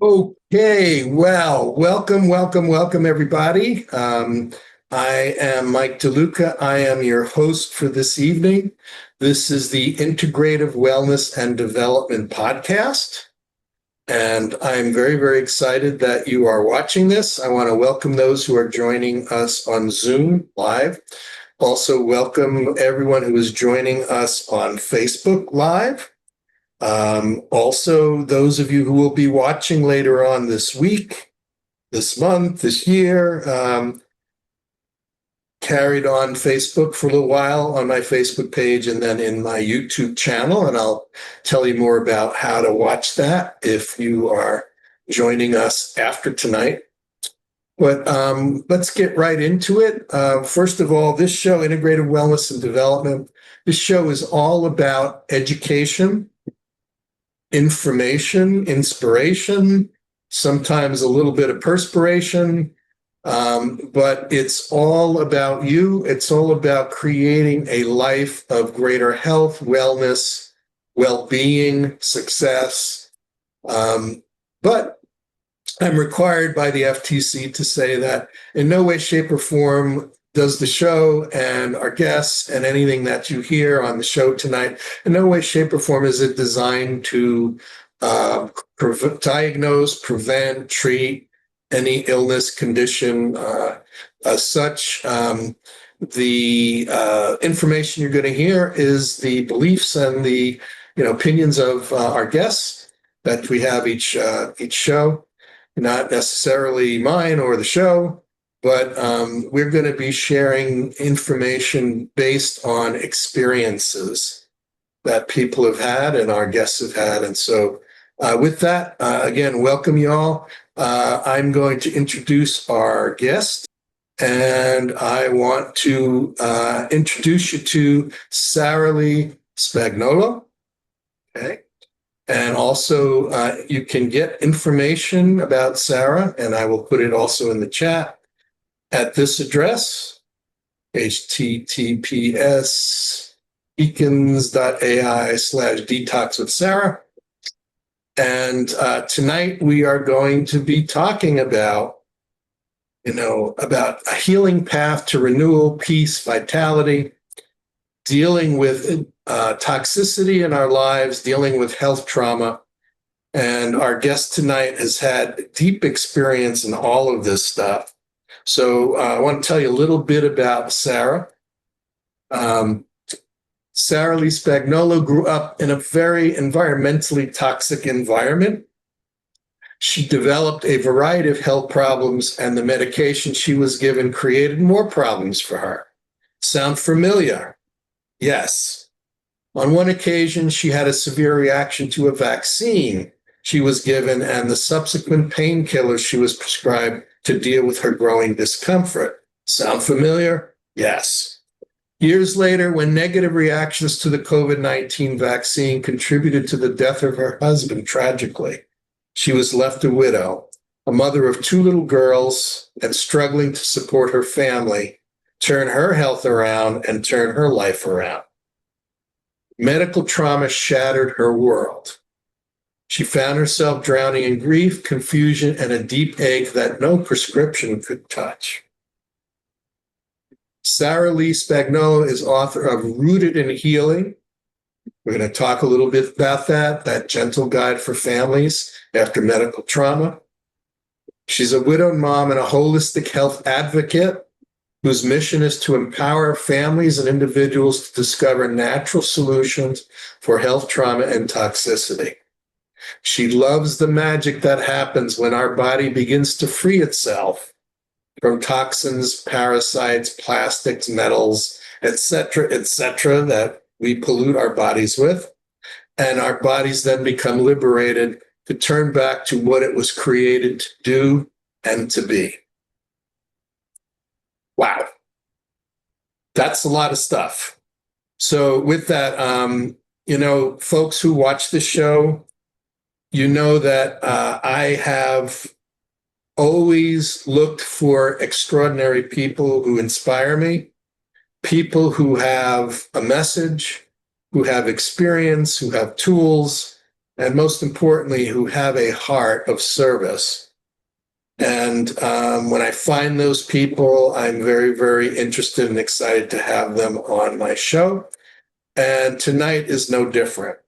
Okay, well, welcome, everybody. I am Mike DeLuca. I am your host for this evening. This is the Integrative Wellness and Development Podcast. And I'm very excited that you are watching this. I want to welcome those who are joining us on Zoom live. Also, welcome everyone who is joining us on Facebook Live. Also, those of you who will be watching later on this week, this month, this year, carried on Facebook for a little while on my Facebook page and then in my YouTube channel. And I'll tell you more about how to watch that if you are joining us after tonight. But let's get right into it. First of all, this show, Integrative Wellness and Development, this show is all about education, information, inspiration, sometimes a little bit of perspiration, but it's all about you. It's all about creating a life of greater health, wellness, well-being, success. But I'm required by the FTC to say that in no way, shape, or form does the show and our guests and anything that you hear on the show tonight, in no way, shape, or form is it designed to diagnose, prevent, treat any illness, condition. As such, the information you're going to hear is the beliefs and the opinions of our guests that we have each show. Not necessarily mine or the show, but we're going to be sharing information based on experiences that people have had and our guests have had. And so with that, again, welcome you all. I'm going to introduce our guest, and I want to introduce you to Sarah Lei Spagnolo. Okay. And also, you can get information about Sarah, and I will put it also in the chat at this address, https://beacons.ai/detox with Sarah. And tonight we are going to be talking about a healing path to renewal, peace, vitality, dealing with toxicity in our lives, dealing with health trauma. And our guest tonight has had deep experience in all of this stuff. So I want to tell you a little bit about Sarah. Sarah Lei Spagnolo grew up in a very environmentally toxic environment. She developed a variety of health problems, and the medication she was given created more problems for her. Sound familiar? Yes. On one occasion, she had a severe reaction to a vaccine she was given and the subsequent painkillers she was prescribed to deal with her growing discomfort. Sound familiar? Yes. Years later, when negative reactions to the COVID-19 vaccine contributed to the death of her husband tragically, she was left a widow, a mother of two little girls, and struggling to support her family, turn her health around, and turn her life around. Medical trauma shattered her world. She found herself drowning in grief, confusion, and a deep ache that no prescription could touch. Sarah Lei Spagnolo is author of Rooted in Healing. We're going to talk a little bit about that gentle guide for families after medical trauma. She's a widowed mom and a holistic health advocate whose mission is to empower families and individuals to discover natural solutions for health trauma and toxicity. She loves the magic that happens when our body begins to free itself from toxins, parasites, plastics, metals, etc., that we pollute our bodies with, and our bodies then become liberated to turn back to what it was created to do and to be. Wow. That's a lot of stuff. So with that, folks who watch this show, you know that I have always looked for extraordinary people who inspire me, people who have a message, who have experience, who have tools, and most importantly, who have a heart of service. And when I find those people, I'm very, very interested and excited to have them on my show. And tonight is no different.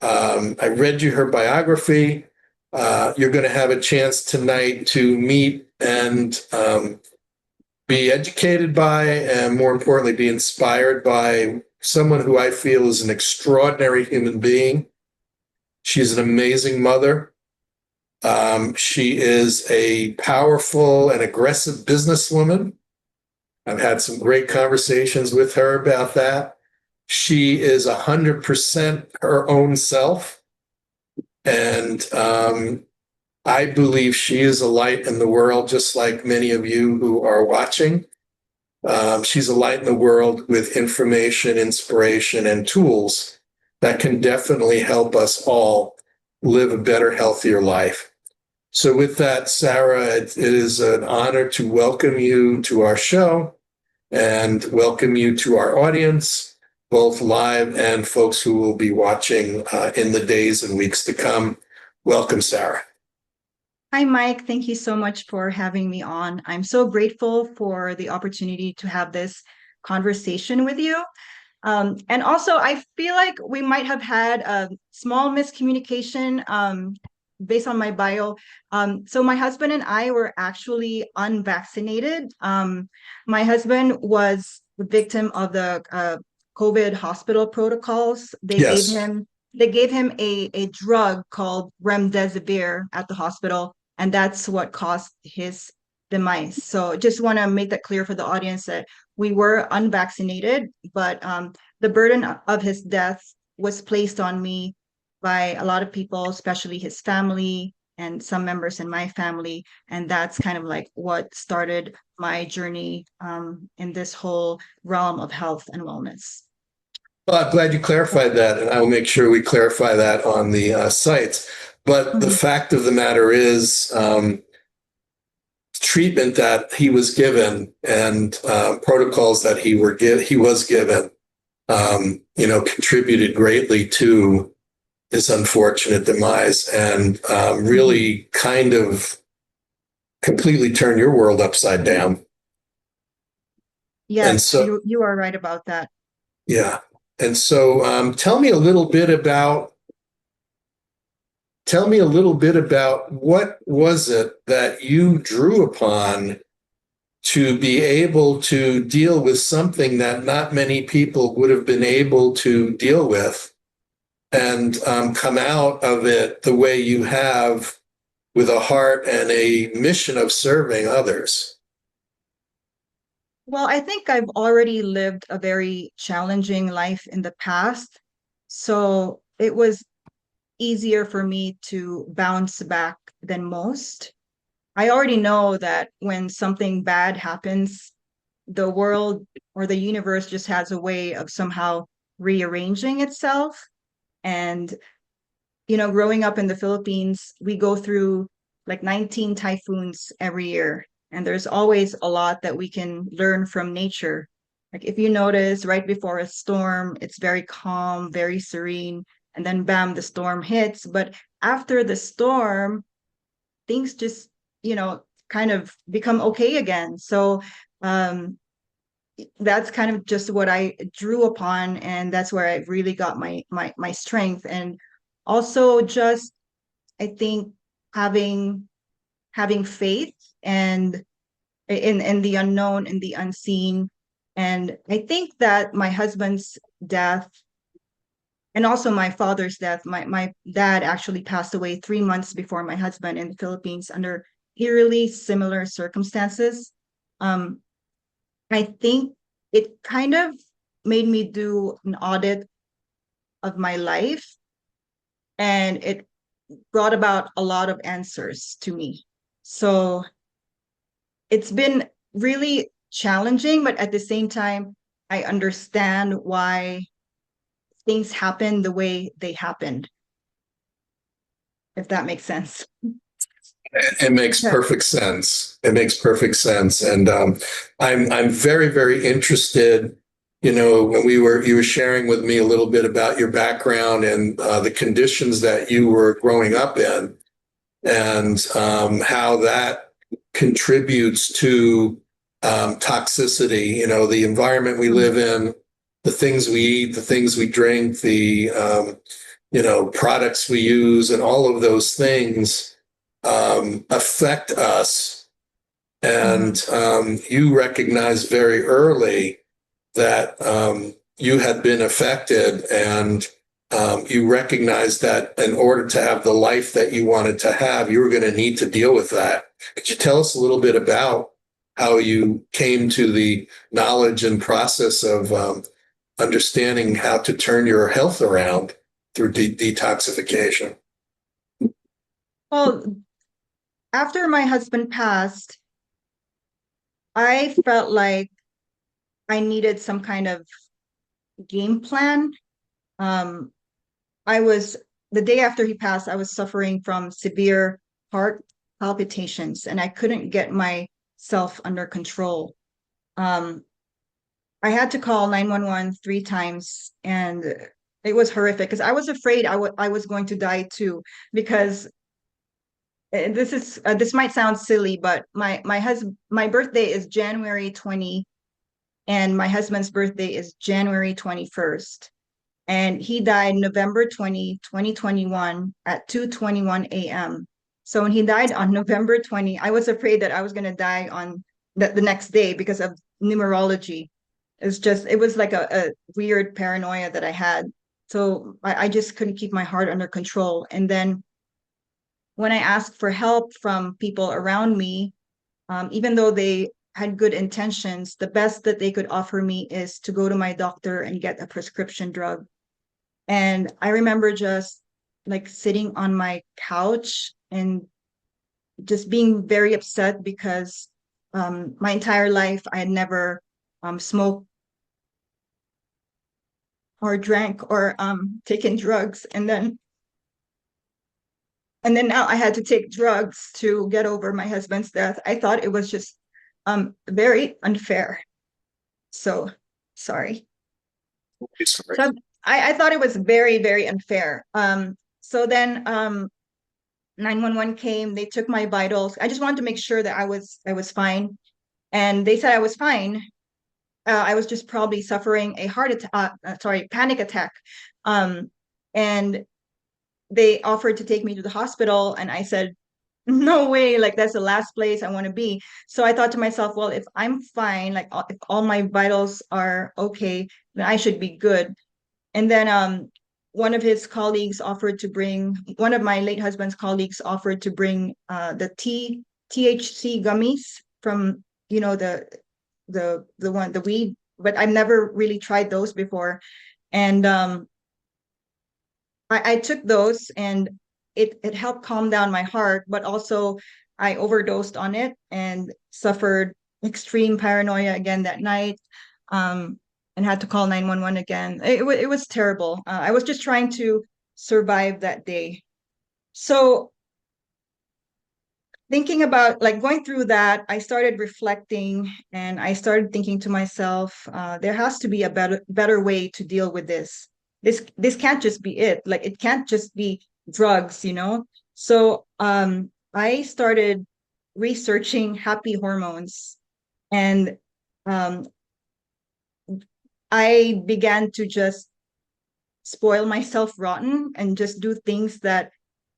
I read you her biography. You're going to have a chance tonight to meet and be educated by, and more importantly, be inspired by someone who I feel is an extraordinary human being. She's an amazing mother. She is a powerful and aggressive businesswoman. I've had some great conversations with her about that. She is 100% her own self. And I believe she is a light in the world, just like many of you who are watching. She's a light in the world with information, inspiration, and tools that can definitely help us all live a better, healthier life. So with that, Sarah, it is an honor to welcome you to our show and welcome you to our audience, both live and folks who will be watching in the days and weeks to come. Welcome, Sarah. Hi, Mike. Thank you so much for having me on. I'm so grateful for the opportunity to have this conversation with you. And also, I feel like we might have had a small miscommunication based on my bio. So my husband and I were actually unvaccinated. My husband was the victim of the COVID hospital protocols. Yes. They gave him a drug called remdesivir at the hospital, and that's what caused his demise. So just want to make that clear for the audience that we were unvaccinated, but the burden of his death was placed on me by a lot of people, especially his family and some members in my family. And that's kind of like what started my journey in this whole realm of health and wellness. Well, I'm glad you clarified that, and I will make sure we clarify that on the sites. But the fact of the matter is, treatment that he was given and protocols that he was given, contributed greatly to his unfortunate demise, and really kind of completely turned your world upside down. Yes, and so you are right about that. Yeah. And so tell me a little bit about what was it that you drew upon to be able to deal with something that not many people would have been able to deal with, and come out of it the way you have, with a heart and a mission of serving others? Well, I think I've already lived a very challenging life in the past. So it was easier for me to bounce back than most. I already know that when something bad happens, the world or the universe just has a way of somehow rearranging itself. And, growing up in the Philippines, we go through like 19 typhoons every year. And there's always a lot that we can learn from nature. Like if you notice right before a storm, it's very calm, very serene, and then bam, the storm hits. But after the storm, things just, kind of become okay again. So that's kind of just what I drew upon, and that's where I really got my strength. And also just, I think, having faith and in the unknown and the unseen. And I think that my husband's death and also my father's death, my dad actually passed away 3 months before my husband in the Philippines under eerily similar circumstances. Um, I think it kind of made me do an audit of my life, and it brought about a lot of answers to me. So it's been really challenging, but at the same time, I understand why things happen the way they happened, if that makes sense. It makes perfect sense. It makes perfect sense. And I'm very, very interested when you were sharing with me a little bit about your background and the conditions that you were growing up in, and how that contributes to toxicity. The environment we live in, the things we eat, the things we drink, the products we use, and all of those things affect us. And you recognize very early that you had been affected, and you recognized that in order to have the life that you wanted to have, you were going to need to deal with that. Could you tell us a little bit about how you came to the knowledge and process of understanding how to turn your health around through detoxification? Well, after my husband passed, I felt like I needed some kind of game plan. Um, I was the day after he passed, I was suffering from severe heart palpitations, and I couldn't get myself under control. Um, I had to call 911 3 times, and it was horrific because I was afraid I was going to die too. Because this might sound silly, but my birthday is January 20, and my husband's birthday is January 21st. And he died November 20, 2021 at 2:21 a.m. So when he died on November 20, I was afraid that I was going to die on the next day because of numerology. It was like a weird paranoia that I had. So I just couldn't keep my heart under control. And then when I asked for help from people around me, even though they had good intentions, the best that they could offer me is to go to my doctor and get a prescription drug. And I remember just like sitting on my couch and just being very upset because my entire life I had never smoked or drank or taken drugs. And then now I had to take drugs to get over my husband's death. I thought it was just very unfair. So sorry. So I thought it was very, very unfair. So then 911 came, they took my vitals. I just wanted to make sure that I was fine. And they said I was fine. I was just probably suffering a panic attack. And they offered to take me to the hospital, and I said, no way, like that's the last place I want to be. So I thought to myself, well, if I'm fine, like if all my vitals are okay, then I should be good. And then one of my late husband's colleagues offered to bring the THC gummies from, the weed, but I've never really tried those before. And I took those, and it helped calm down my heart, but also I overdosed on it and suffered extreme paranoia again that night, and had to call 911 again. It was terrible. I was just trying to survive that day. So thinking about like going through that, I started reflecting, and I started thinking to myself, there has to be a better way to deal with this. This can't just be it. Like it can't just be drugs. So I started researching happy hormones, and um, I began to just spoil myself rotten and just do things that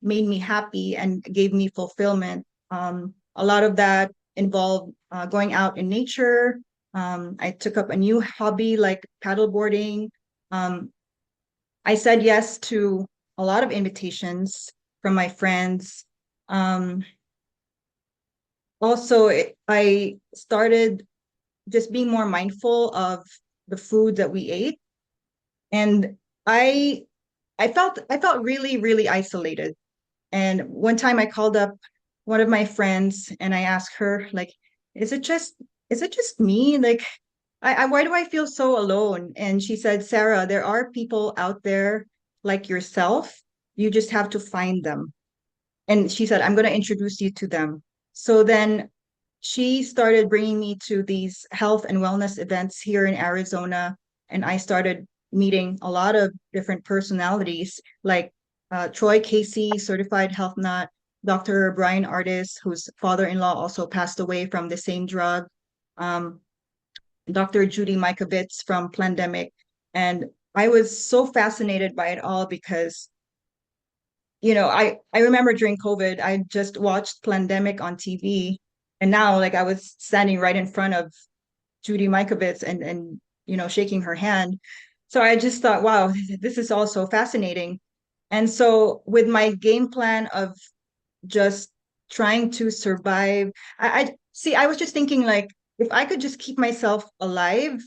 made me happy and gave me fulfillment. A lot of that involved going out in nature. I took up a new hobby like paddleboarding. I said yes to a lot of invitations from my friends. Also, I started just being more mindful of the food that we ate, and I I felt really, really isolated. And one time I called up one of my friends and I asked her, like, is it just is it just me? Like, why do I feel so alone? And she said, Sarah, there are people out there like yourself. You just have to find them. And she said, I'm going to introduce you to them. So then she started bringing me to these health and wellness events here in Arizona. and I started meeting a lot of different personalities like Troy Casey, certified health nut, Dr. Brian Artis, whose father-in-law also passed away from the same drug, um, Dr. Judy Mikovits from Plandemic. And I was so fascinated by it all because, I remember during COVID, I just watched Plandemic on TV. And now, like, I was standing right in front of Judy Mikovits and shaking her hand. So I just thought, wow, this is all so fascinating. And so with my game plan of just trying to survive, I see, I was just thinking like, if I could just keep myself alive,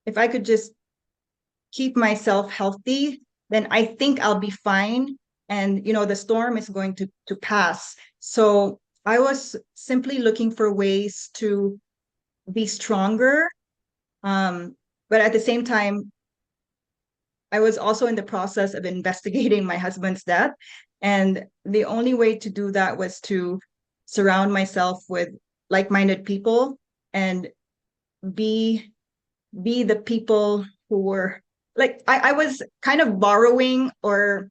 if I could just keep myself healthy, then I think I'll be fine. And the storm is going to pass. So I was simply looking for ways to be stronger. But at the same time, I was also in the process of investigating my husband's death. And the only way to do that was to surround myself with like-minded people and be the people who were like I was kind of borrowing or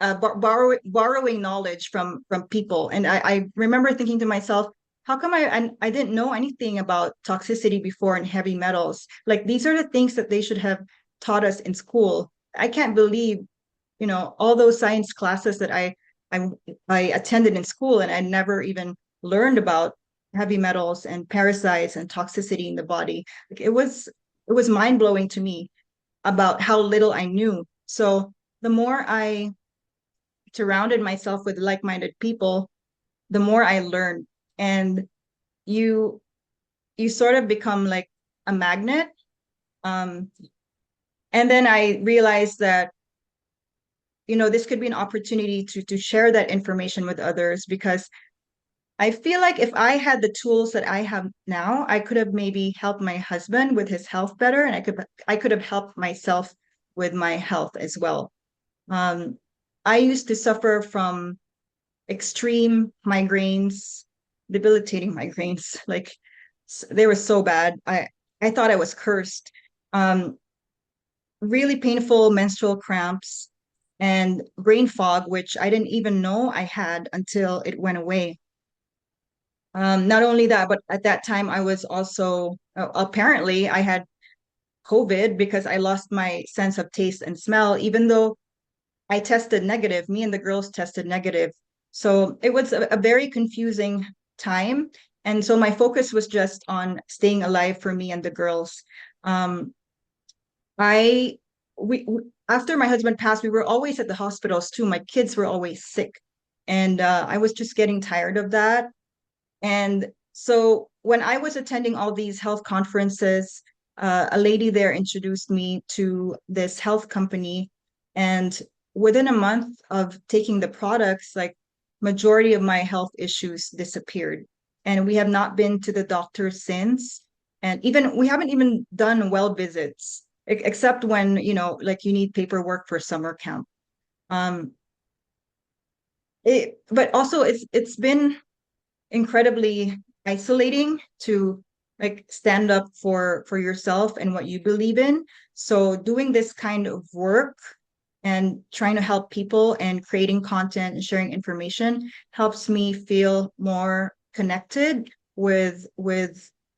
borrowing knowledge from people. And I remember thinking to myself, how come I didn't know anything about toxicity before and heavy metals? Like these are the things that they should have taught us in school. I can't believe, all those science classes that I I attended in school, and I never even learned about heavy metals and parasites and toxicity in the body. Like it was mind-blowing to me about how little I knew. So the more I surrounded myself with like-minded people, the more I learned. And you you sort of become like a magnet. Um, and then I realized that, this could be an opportunity to share that information with others, because I feel like if I had the tools that I have now, I could have maybe helped my husband with his health better, and I could have helped myself with my health as well. Um, I used to suffer from extreme migraines, debilitating migraines. Like they were so bad. I thought I was cursed. Um, really painful menstrual cramps and brain fog, which I didn't even know I had until it went away. Not only that, but at that time I was also apparently I had COVID because I lost my sense of taste and smell, even though I tested negative. Me and the girls tested negative. So it was a very confusing time. And so my focus was just on staying alive for me and the girls. Um, I after my husband passed, we were always at the hospitals too. My kids were always sick, and I was just getting tired of that. And so when I was attending all these health conferences, a lady there introduced me to this health company. And within a month of taking the products, like majority of my health issues disappeared. And we have not been to the doctor since. And even we haven't even done well visits, except when, like you need paperwork for summer camp. Um, but also it's been incredibly isolating to like stand up for yourself and what you believe in. So doing this kind of work and trying to help people and creating content and sharing information helps me feel more connected with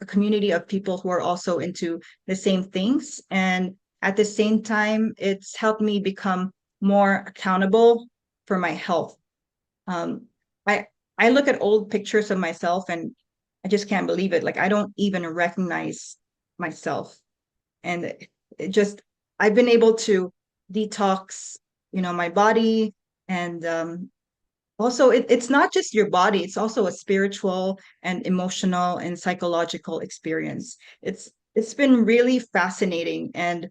a community of people who are also into the same things. And at the same time, it's helped me become more accountable for my health. um, I I look at old pictures of myself and I just can't believe it. Like I don't even recognize myself. And it just I've been able to detox, my body. And also it's not just your body, it's also a spiritual and emotional and psychological experience. It's been really fascinating. And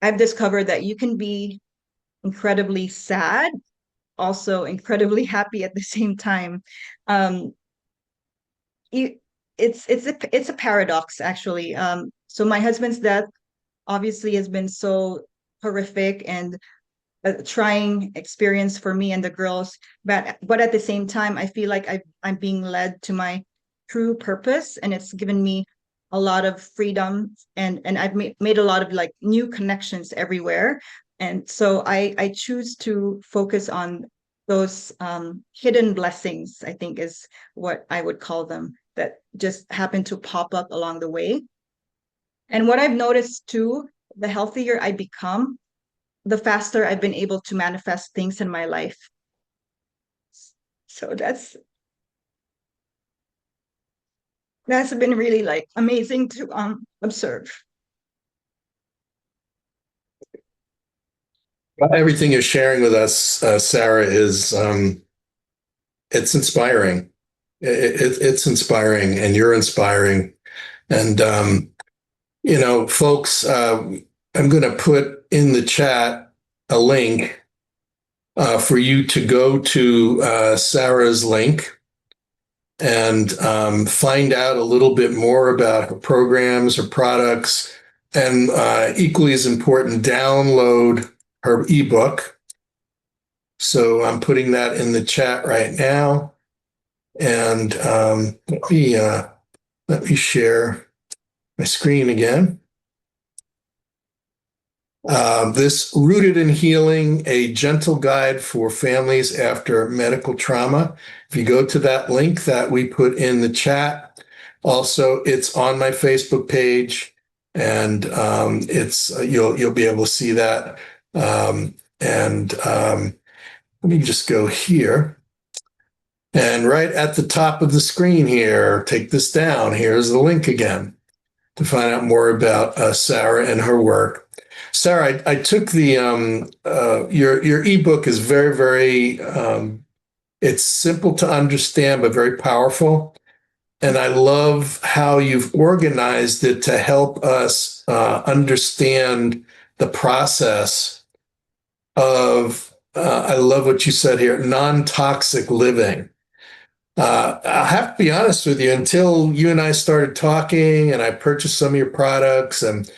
I've discovered that you can be incredibly sad, also incredibly happy at the same time. Um, you, it's a paradox actually. So my husband's death obviously has been so horrific and a trying experience for me and the girls, but at the same time, I feel like I'm being led to my true purpose, and it's given me a lot of freedom, and I've made a lot of like new connections everywhere. And so I choose to focus on those hidden blessings, I think is what I would call them, that just happen to pop up along the way. And what I've noticed too, the healthier I become, the faster I've been able to manifest things in my life. So that's been really like amazing to observe. Everything you're sharing with us, Sarah, is it's inspiring. It's inspiring, and you're inspiring. And folks, I'm going to put in the chat a link for you to go to Sarah's link and find out a little bit more about her programs, her products, and equally as important, download her ebook. So I'm putting that in the chat right now. And let me share my screen again. This Rooted in Healing, a gentle guide for families after medical trauma. If you go to that link that we put in the chat, also it's on my Facebook page, and it's you'll be able to see that. Let me just go here. And right at the top of the screen here, take this down. Here's the link again to find out more about Sarah and her work. Sarah, I took the your ebook is very, very it's simple to understand but very powerful, and I love how you've organized it to help us understand the process of. I love what you said here: non-toxic living. I have to be honest with you, until you and I started talking and I purchased some of your products and,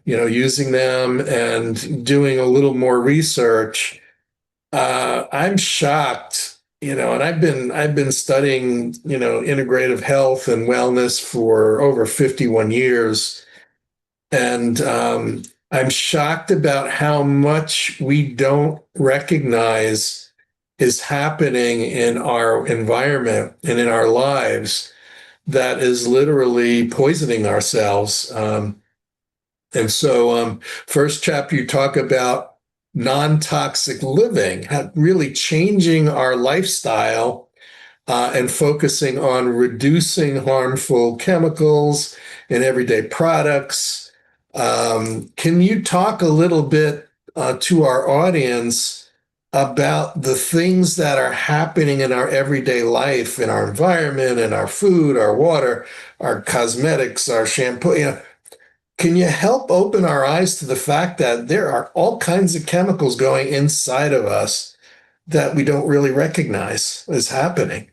using them and doing a little more research, I'm shocked, and I've been studying, integrative health and wellness for over 51 years. And I'm shocked about how much we don't recognize is happening in our environment and in our lives that is literally poisoning ourselves. And so, first chapter, you talk about non-toxic living, really changing our lifestyle and focusing on reducing harmful chemicals in everyday products. Can you talk a little bit to our audience about the things that are happening in our everyday life, in our environment, in our food, our water, our cosmetics, our shampoo? Can you help open our eyes to the fact that there are all kinds of chemicals going inside of us that we don't really recognize is happening?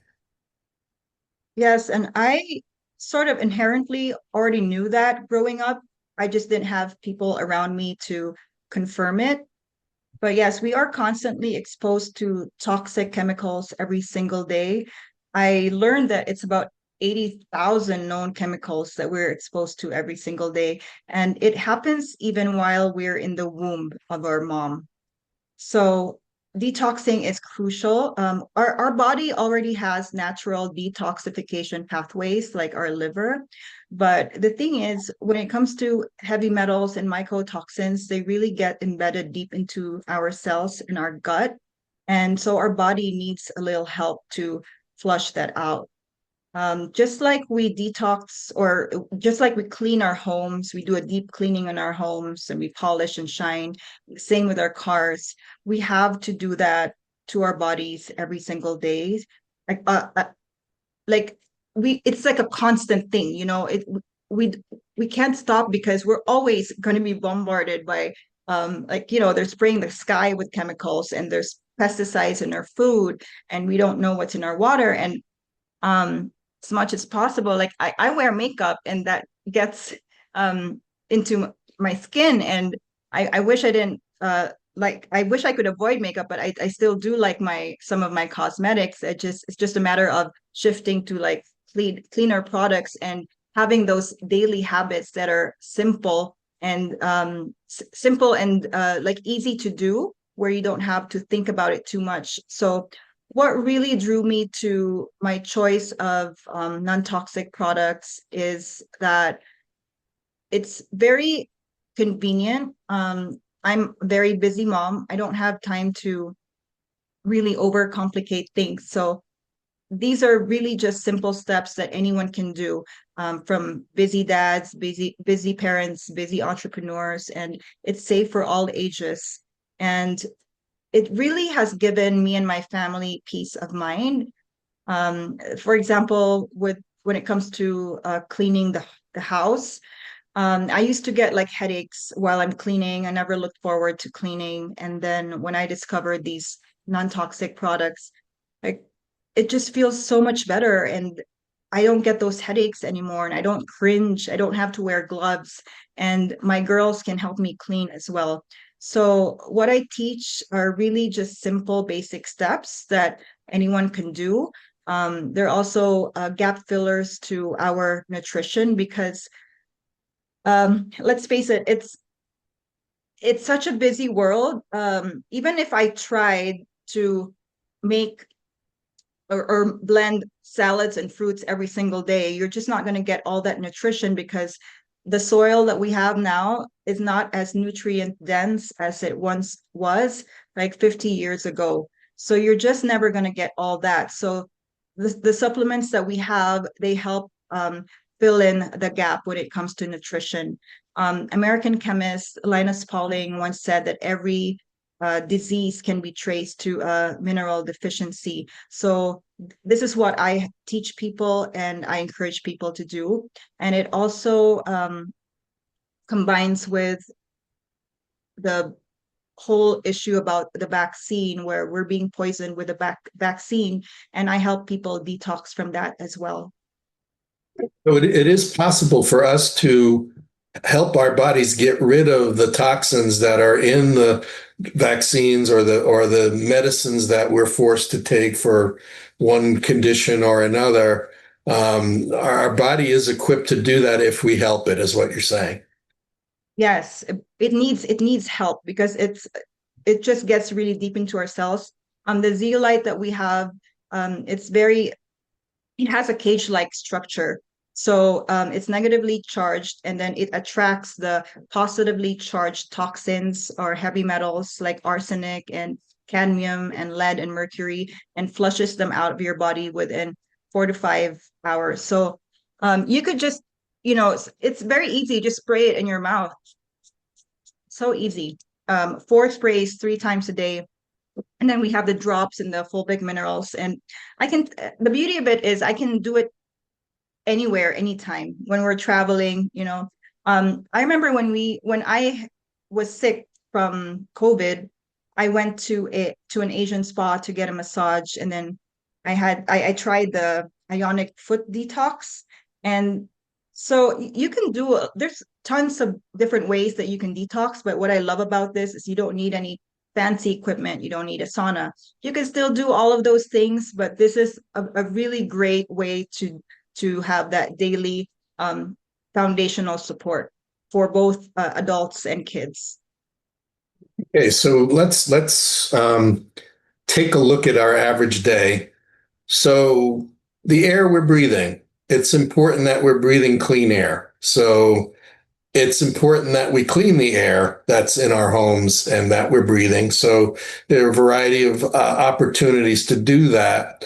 Yes, and I sort of inherently already knew that growing up. I just didn't have people around me to confirm it. But yes, we are constantly exposed to toxic chemicals every single day. I learned that it's about 80,000 known chemicals that we're exposed to every single day. And it happens even while we're in the womb of our mom. So detoxing is crucial. Our body already has natural detoxification pathways like our liver. But the thing is, when it comes to heavy metals and mycotoxins, they really get embedded deep into our cells in our gut. And so our body needs a little help to flush that out. Just like we detox, or just like we clean our homes, we do a deep cleaning in our homes and we polish and shine. Same with our cars. We have to do that to our bodies every single day. Like, like it's like a constant thing, we we can't stop because we're always going to be bombarded by they're spraying the sky with chemicals, and there's pesticides in our food, and we don't know what's in our water. And as much as possible, like I wear makeup, and that gets into my skin, and I wish I didn't I wish I could avoid makeup, but I still do like some of my cosmetics. It's just a matter of shifting to like cleaner products and having those daily habits that are simple and simple and like easy to do, where you don't have to think about it too much. So what really drew me to my choice of non-toxic products is that it's very convenient. I'm a very busy mom. I don't have time to really overcomplicate things. So these are really just simple steps that anyone can do, from busy dads, busy parents, busy entrepreneurs, and it's safe for all ages. And it really has given me and my family peace of mind. For example, with when it comes to cleaning the house, I used to get like headaches while I'm cleaning. I never looked forward to cleaning. And then when I discovered these non-toxic products, like it just feels so much better. And I don't get those headaches anymore. And I don't cringe. I don't have to wear gloves. And my girls can help me clean as well. So what I teach are really just simple, basic steps that anyone can do. They're also gap fillers to our nutrition because let's face it, it's such a busy world. Even if I tried to make or blend salads and fruits every single day, you're just not going to get all that nutrition because the soil that we have now is not as nutrient dense as it once was, like 50 years ago. So you're just never going to get all that. So the supplements that we have, they help fill in the gap when it comes to nutrition. American chemist Linus Pauling once said that every disease can be traced to a mineral deficiency. So this is what I teach people and I encourage people to do. And it also combines with the whole issue about the vaccine, where we're being poisoned with the vaccine, and I help people detox from that as well. So it is possible for us to help our bodies get rid of the toxins that are in the vaccines or the medicines that we're forced to take for one condition or another. Our body is equipped to do that if we help it, is what you're saying. Yes, it needs help because it just gets really deep into our cells. The zeolite that we have, it has a cage-like structure. So it's negatively charged, and then it attracts the positively charged toxins or heavy metals like arsenic and cadmium and lead and mercury, and flushes them out of your body within 4 to 5 hours. So you could just, it's very easy. Just spray it in your mouth. So easy. 4 sprays 3 times a day. And then we have the drops and the fulvic minerals. And the beauty of it is I can do it anywhere, anytime when we're traveling, I remember when I was sick from COVID, I went to an Asian spa to get a massage. And then I tried the ionic foot detox. And so you can there's tons of different ways that you can detox. But what I love about this is you don't need any fancy equipment. You don't need a sauna. You can still do all of those things, but this is a really great way to have that daily foundational support for both adults and kids. Okay, so let's take a look at our average day. So the air we're breathing, it's important that we're breathing clean air. So it's important that we clean the air that's in our homes and that we're breathing. So there are a variety of opportunities to do that.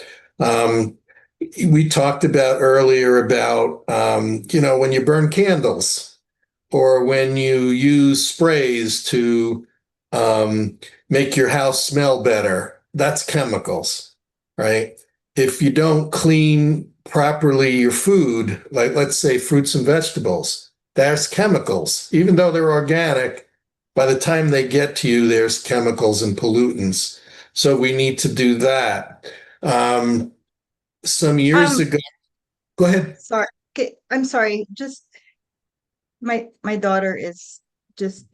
We talked about earlier about, when you burn candles or when you use sprays to make your house smell better, that's chemicals, right? If you don't clean properly your food, like let's say fruits and vegetables, there's chemicals. Even though they're organic, by the time they get to you, there's chemicals and pollutants. So we need to do that. Some years ago, go ahead. Sorry. Okay, I'm sorry. Just my daughter is just.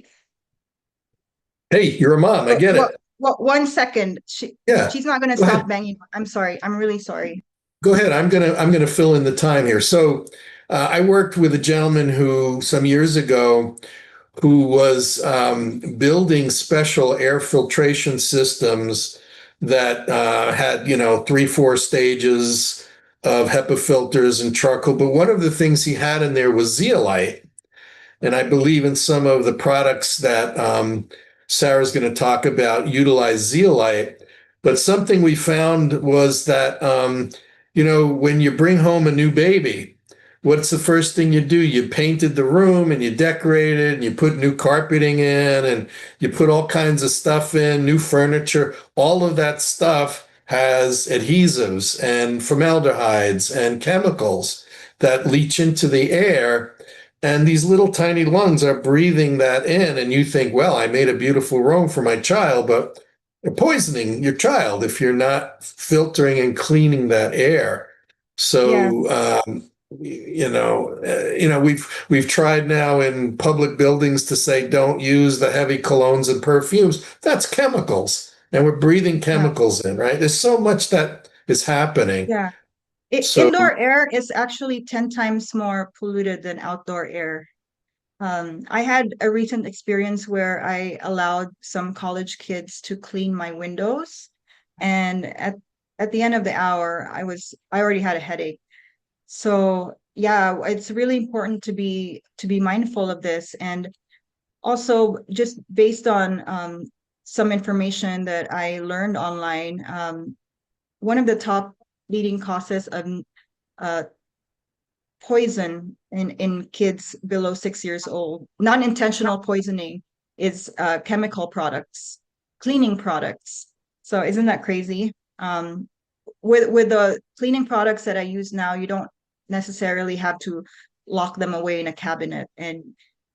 Hey, you're a mom. I get it. Well, 1 second. Yeah. She's not going to stop banging. I'm sorry. I'm really sorry. Go ahead. I'm gonna fill in the time here. So I worked with a gentleman who some years ago who was building special air filtration systems that had, you know, three, four stages of HEPA filters and charcoal. But one of the things he had in there was zeolite. And I believe in some of the products that Sarah's going to talk about utilize zeolite. But something we found was that, you know, when you bring home a new baby, what's the first thing you do? You painted the room and you decorated and you put new carpeting in and you put all kinds of stuff in, new furniture. All of that stuff has adhesives and formaldehydes and chemicals that leach into the air, and these little tiny lungs are breathing that in. And you think, well, I made a beautiful room for my child, but you're poisoning your child if you're not filtering and cleaning that air. Yeah, So, we've tried now in public buildings to say don't use the heavy colognes and perfumes. That's chemicals, and we're breathing yeah, chemicals in, right? There's so much that is happening. yeah. So, Indoor air is actually 10 times more polluted than outdoor air. I had a recent experience where I allowed some college kids to clean my windows, and at the end of the hour, I already had a headache. So yeah, it's really important to be mindful of this, and also just based on some information that I learned online. One of the top leading causes of uh, poison in kids below 6 years old, non-intentional poisoning, is chemical products, cleaning products. So isn't that crazy? With the cleaning products that I use now, you don't necessarily have to lock them away in a cabinet, and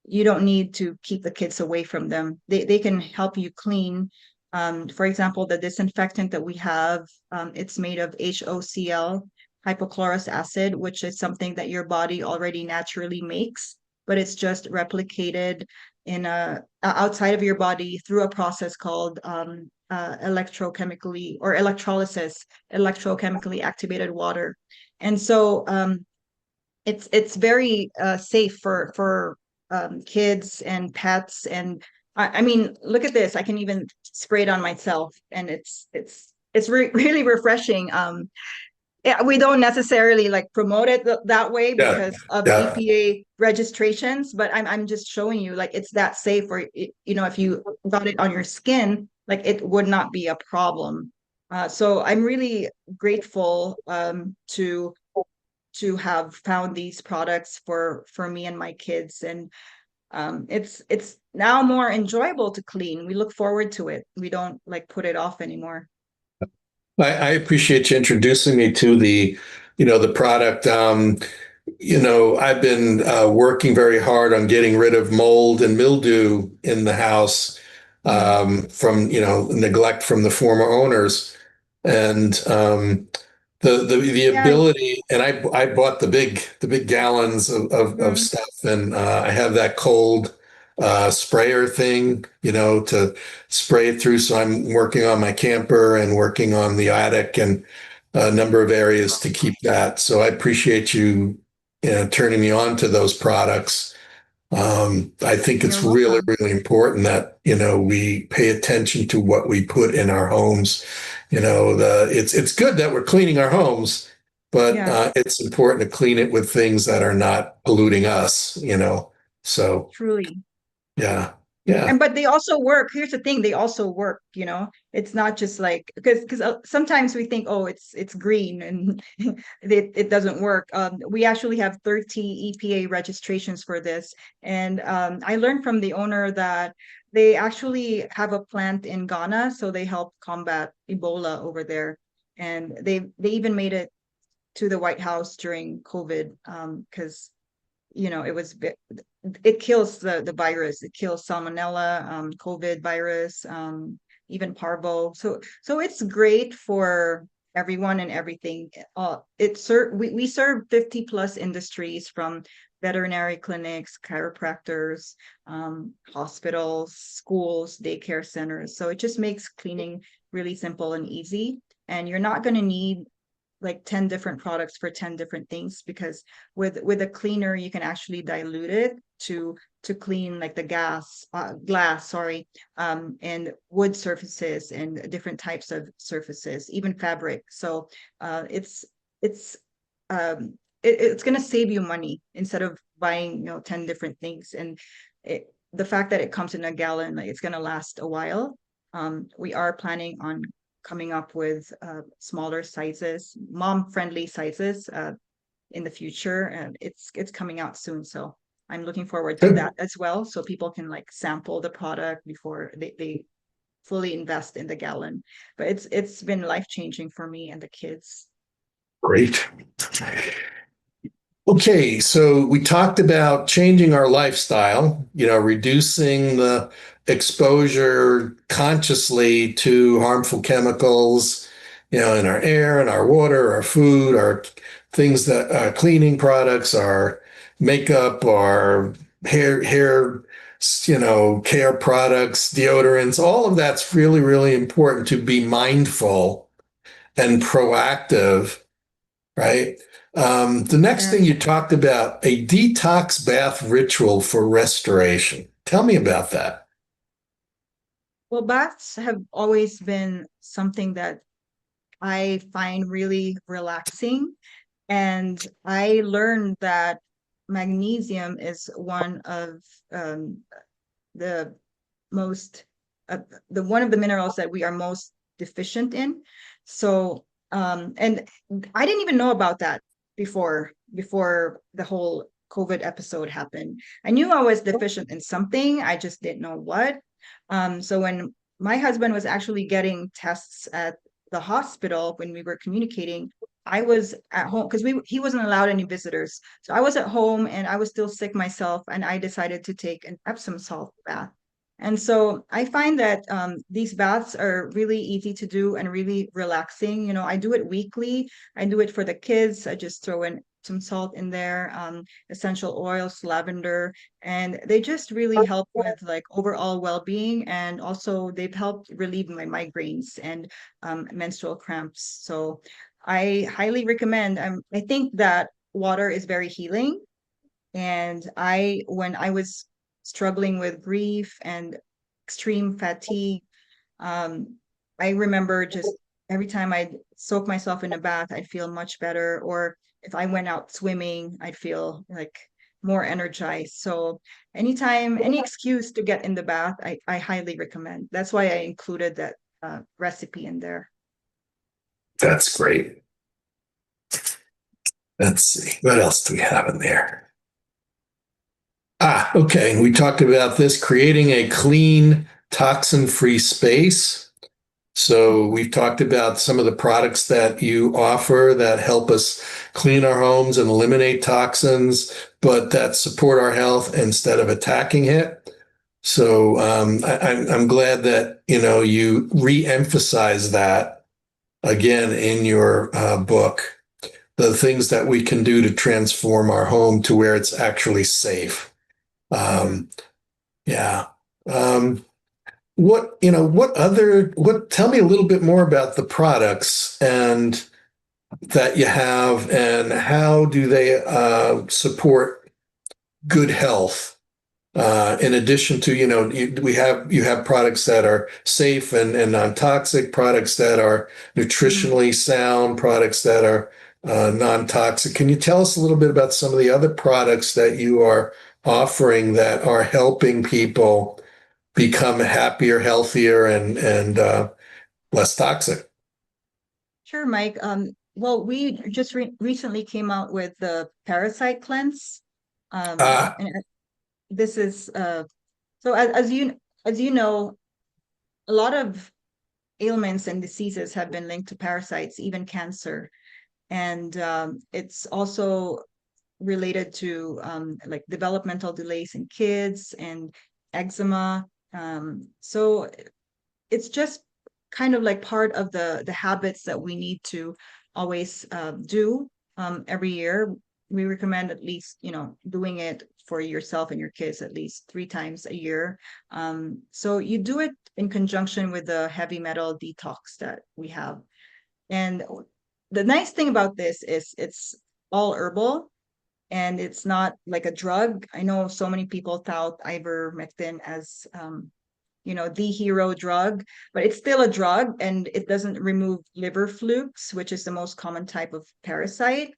you don't need to keep the kids away from them. They can help you clean. For example, the disinfectant that we have, it's made of HOCl, hypochlorous acid, which is something that your body already naturally makes, but it's just replicated in outside of your body through a process called electrochemically or electrolysis, electrochemically activated water. And so it's very safe for kids and pets. And I mean, look at this. I can even spray it on myself, and it's really refreshing. Yeah, we don't necessarily like promote it that way yeah, because of yeah. EPA registrations, but I'm just showing you like it's that safe. Or you know, if you got it on your skin, like it would not be a problem. So I'm really grateful to have found these products for me and my kids, and it's now more enjoyable to clean. We look forward to it. We don't like put it off anymore. I appreciate you introducing me to the product. I've been working very hard on getting rid of mold and mildew in the house Yeah. from, neglect from the former owners. And the Yeah. ability, and I bought the big gallons of Mm, stuff, and I have that cold sprayer thing, to spray it through. So I'm working on my camper and working on the attic and a number of areas to keep that. So I appreciate you, turning me on to those products. I think you're it's really, welcome. really important that, we pay attention to what we put in our homes. It's good that we're cleaning our homes, but Yeah, it's important to clean it with things that are not polluting us. So truly. yeah, And yeah, but they also work. Here's the thing, they also work, you know. It's not just like because sometimes we think, oh, it's green and it doesn't work. We actually have 30 EPA registrations for this. And I learned from the owner that they actually have a plant in Ghana, so they help combat Ebola over there. And they even made it to the White House during COVID, because it kills the virus. It kills salmonella, COVID virus, even parvo. So it's great for everyone and everything. We serve 50 plus industries, from veterinary clinics, chiropractors, hospitals, schools, daycare centers. So it just makes cleaning really simple and easy. And you're not going to need like 10 different products for 10 different things, because with a cleaner you can actually dilute it to clean like the glass, sorry, and wood surfaces and different types of surfaces, even fabric. So it's it's going to save you money instead of buying 10 different things. And the fact that it comes in a gallon, like it's going to last a while. We are planning on coming up with smaller sizes, mom friendly sizes in the future, and it's coming out soon. So I'm looking forward to that as well, so people can like sample the product before they fully invest in the gallon. But it's been life-changing for me and the kids. Great. Okay, so we talked about changing our lifestyle, reducing the exposure consciously to harmful chemicals, in our air and our water, our food, our things that cleaning products, our makeup, our hair, care products, deodorants, all of that's really, really important to be mindful and proactive, right? The next Yeah. thing you talked about, a detox bath ritual for restoration. Tell me about that. Well, baths have always been something that I find really relaxing. And I learned that magnesium is one of the most the one of the minerals that we are most deficient in. So and I didn't even know about that before the whole COVID episode happened. I knew I was deficient in something, I just didn't know what. So when my husband was actually getting tests at the hospital when we were communicating, I was at home because we he wasn't allowed any visitors. So I was at home and I was still sick myself, and I decided to take an Epsom salt bath. And so I find that these baths are really easy to do and really relaxing. I do it weekly. I do it for the kids. I just throw in some salt in there, essential oils, lavender, and they just really help with like overall well-being. And also they've helped relieve my migraines and menstrual cramps. So I highly recommend. I think that water is very healing. And when I was struggling with grief and extreme fatigue, um, I remember just every time I'd soak myself in a bath, I'd feel much better. Or if I went out swimming, I'd feel like more energized. So anytime, any excuse to get in the bath, I highly recommend. That's why I included that recipe in there. That's great. Let's see. What else do we have in there? Okay. We talked about this, creating a clean, toxin-free space. So we've talked about some of the products that you offer that help us clean our homes and eliminate toxins, but that support our health instead of attacking it. So I'm glad that you re-emphasize that again in your book, the things that we can do to transform our home to where it's actually safe. Mhm. Um, yeah. Tell me a little bit more about the products and that you have, and how do they support good health? In addition to, you have products that are safe and non-toxic, products that are Mhm. nutritionally sound, products that are non-toxic. Can you tell us a little bit about some of the other products that you are offering that are helping people become happier, healthier, and less toxic? Sure, Mike. Well, we just recently came out with the parasite cleanse. Ah, And this is so as you know, a lot of ailments and diseases have been linked to parasites, even cancer. And it's also related to like developmental delays in kids and eczema. So it's just kind of like part of the habits that we need to always do every year. We recommend at least doing it for yourself and your kids at least 3 times a year. So you do it in conjunction with the heavy metal detox that we have. And the nice thing about this is it's all herbal and it's not like a drug. I know so many people tout ivermectin as the hero drug, but it's still a drug and it doesn't remove liver flukes, which is the most common type of parasite.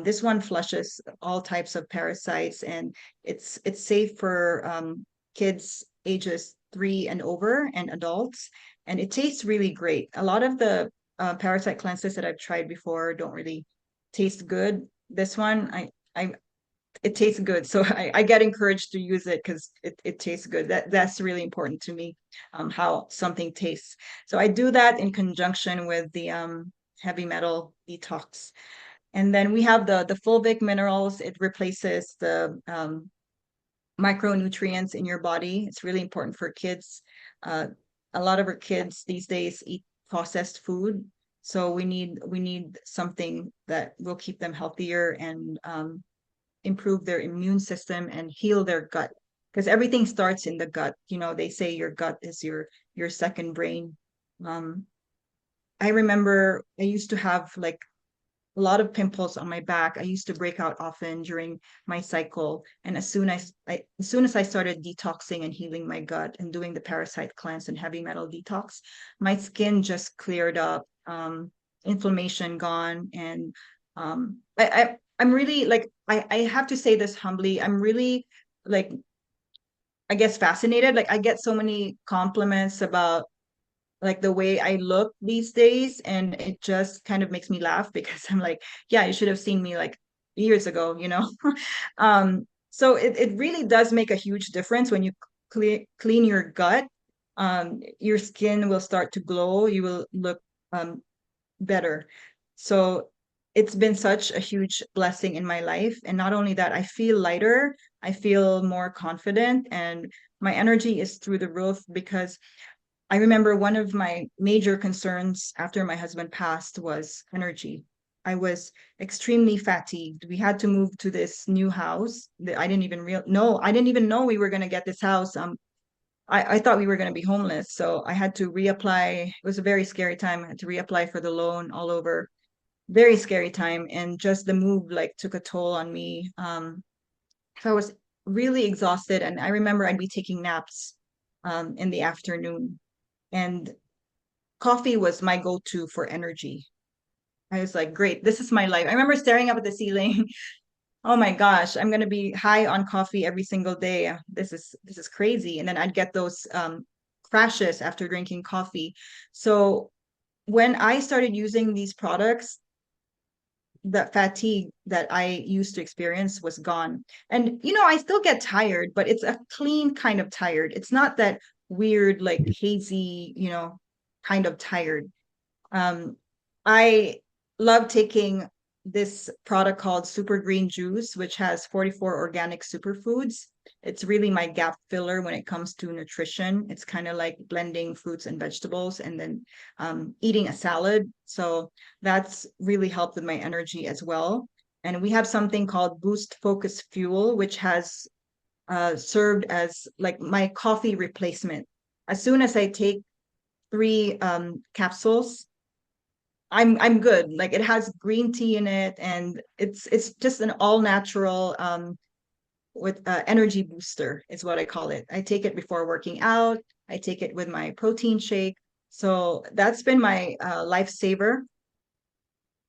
This one flushes all types of parasites, and it's safe for kids ages 3 and over and adults, and it tastes really great. A lot of the parasite cleanses that I've tried before don't really taste good. This one, I it tastes good, so I get encouraged to use it because it tastes good. That's really important to me, how something tastes. So I do that in conjunction with the heavy metal detox. And then we have the fulvic minerals. It replaces the micronutrients in your body. It's really important for kids. A lot of our kids these days eat processed food, so we need something that will keep them healthier and improve their immune system and heal their gut, because everything starts in the gut. They say your gut is your second brain. Um, I remember I used to have like a lot of pimples on my back. I used to break out often during my cycle. And as soon as I started detoxing and healing my gut and doing the parasite cleanse and heavy metal detox, my skin just cleared up, inflammation gone. And I'm really like, I have to say this humbly, I'm really like, I guess fascinated. Like I get so many compliments about like the way I look these days, and it just kind of makes me laugh because I'm like, yeah, you should have seen me like years ago. So it really does make a huge difference when you clean your gut. Your skin will start to glow. You will look better. So it's been such a huge blessing in my life. And not only that, I feel lighter, I feel more confident, and my energy is through the roof because I remember one of my major concerns after my husband passed was energy. I was extremely fatigued. We had to move to this new house that I didn't even know we were going to get this house. I thought we were going to be homeless. So I had to reapply. It was a very scary time. I had to reapply for the loan all over. Very scary time. And just the move like took a toll on me. So I was really exhausted. And I remember I'd be taking naps in the afternoon. And coffee was my go-to for energy. I was like, great, this is my life. I remember staring up at the ceiling. Oh my gosh, I'm gonna be high on coffee every single day. This is crazy. And then I'd get those crashes after drinking coffee. So when I started using these products, the fatigue that I used to experience was gone. And I still get tired, but it's a clean kind of tired. It's not that weird, like hazy, kind of tired. I love taking this product called Super Green Juice, which has 44 organic superfoods. It's really my gap filler when it comes to nutrition. It's kind of like blending fruits and vegetables and then eating a salad. So that's really helped with my energy as well. And we have something called Boost Focus Fuel, which has served as like my coffee replacement. As soon as I take 3 capsules, I'm good. Like it has green tea in it, and it's just an all natural with energy booster is what I call it. I take it before working out. I take it with my protein shake. So that's been my lifesaver.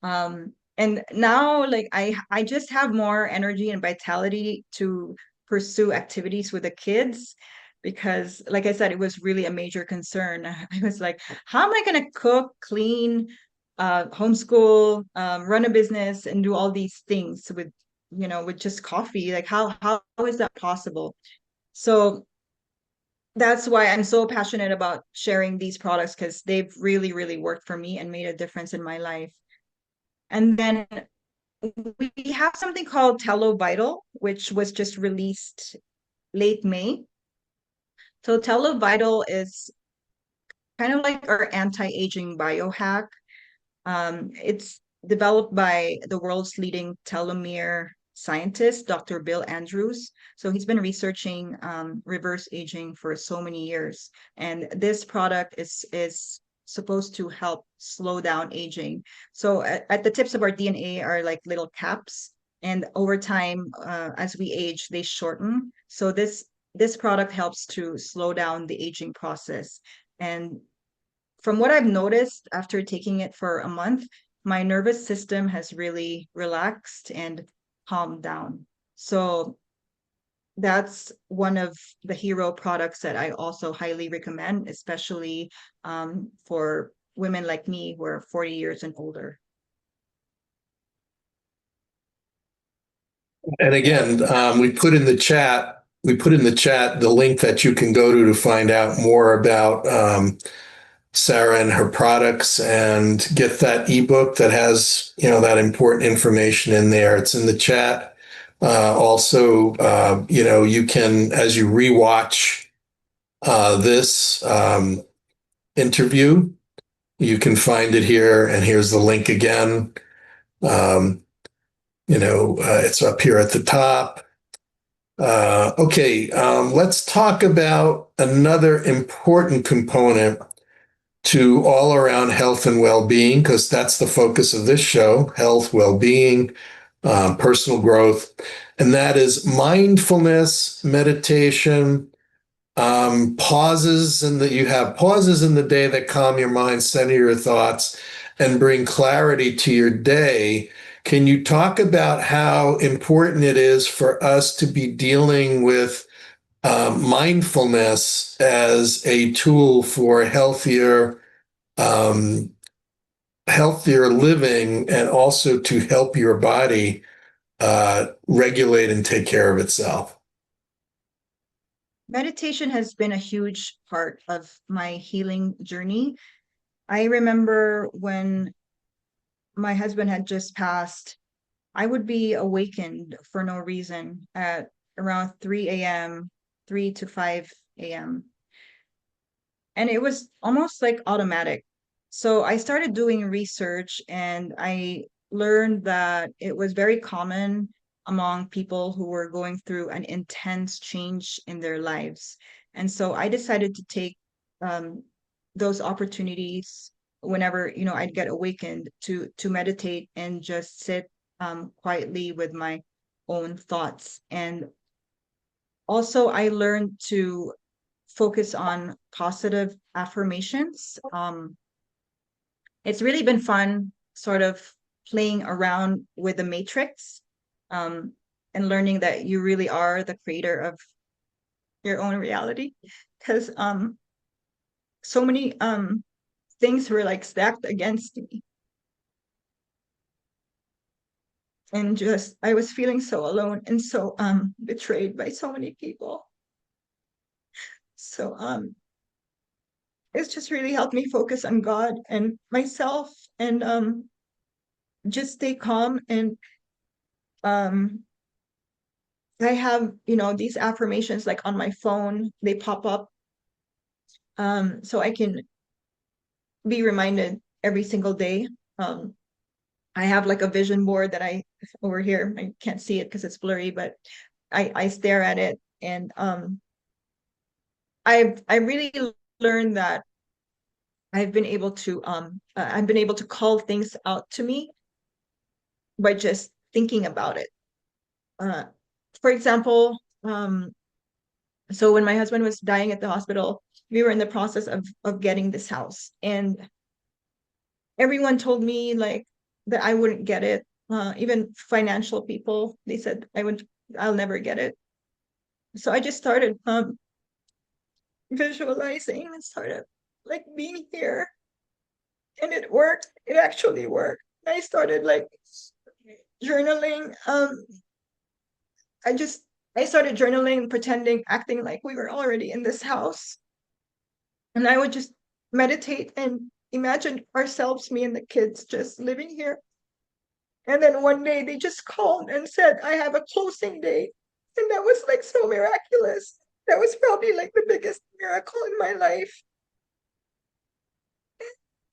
And now like I just have more energy and vitality to pursue activities with the kids because like I said, it was really a major concern. I was like, how am I going to cook, clean, homeschool, run a business and do all these things with just coffee? Like how is that possible? So that's why I'm so passionate about sharing these products because they've really, really worked for me and made a difference in my life. And then we have something called Tello Vital, which was just released late May. So Tello Vital is kind of like our anti-aging biohack. It's developed by the world's leading telomere scientist, Dr. Bill Andrews. So he's been researching reverse aging for so many years. And this product is supposed to help slow down aging. So at the tips of our DNA are like little caps, and over time, as we age, they shorten. So this product helps to slow down the aging process. And from what I've noticed after taking it for a month, my nervous system has really relaxed and calmed down. So that's one of the hero products that I also highly recommend, especially for women like me who are 40 years and older. And again, we put in the chat the link that you can go to find out more about Sarah and her products and get that ebook that has, that important information in there. It's in the chat. Also, you can, as you rewatch this interview, you can find it here, and here's the link again. Um, it's up here at the top. Okay, let's talk about another important component to all around health and well-being, because that's the focus of this show: health, well-being, personal growth. And that is mindfulness, meditation, pauses, and that you have pauses in the day that calm your mind, center your thoughts, and bring clarity to your day. Can you talk about how important it is for us to be dealing with mindfulness as a tool for um, healthier living, and also to help your body regulate and take care of itself? Meditation has been a huge part of my healing journey. I remember when my husband had just passed, I would be awakened for no reason at around 3 a.m., 3 to 5 a.m. And it was almost like automatic. So I started doing research and I learned that it was very common among people who were going through an intense change in their lives. And so I decided to take um, those opportunities whenever, I'd get awakened to meditate and just sit quietly with my own thoughts. And also I learned to focus on positive affirmations. It's really been fun sort of playing around with the matrix, um, and learning that you really are the creator of your own reality. Because so many things were like stacked against me. And just I was feeling so alone and so betrayed by so many people. So it's just really helped me focus on God and myself, and just stay calm. And um I have, these affirmations like on my phone, they pop up, so I can be reminded every single day. um I have like a vision board that I over here, I can't see it because it's blurry, but I stare at it. And I really learned that I've been able to call things out to me by just thinking about it. uh for example, so when my husband was dying at the hospital, we were in the process of getting this house, and everyone told me like that I wouldn't get it. Even financial people, they said I'll never get it. So I just started visualizing and started like being here, and it worked. It actually worked. I started like journaling. I just I started journaling, pretending, acting like we were already in this house. And I would just meditate and imagine ourselves, me and the kids, just living here. And then one day they just called and said, I have a closing date. And that was like so miraculous. That was probably like the biggest miracle in my life.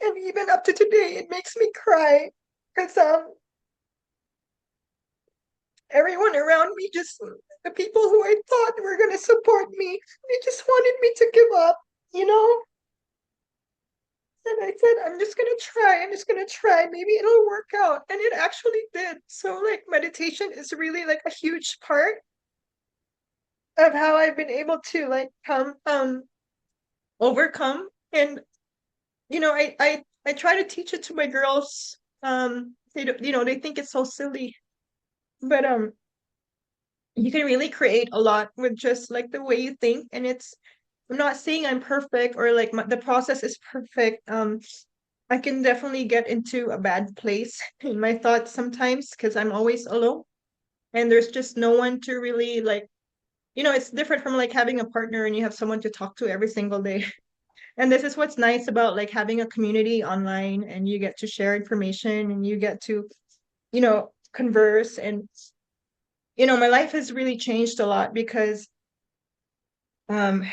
And even up to today, it makes me cry because everyone around me, just the people who I thought were going to support me, they just wanted me to give up, you know? And said, I'm just gonna try. I'm just gonna try. Maybe it'll work out. And it actually did. So like meditation is really like a huge part of how I've been able to like come overcome. And I try to teach it to my girls. They don't, they think it's so silly. But you can really create a lot with just like the way you think. And I'm not saying I'm perfect or like the process is perfect. I can definitely get into a bad place in my thoughts sometimes because I'm always alone and there's just no one to really like, it's different from like having a partner and you have someone to talk to every single day. And this is what's nice about like having a community online and you get to share information and you get to, converse. And, my life has really changed a lot because um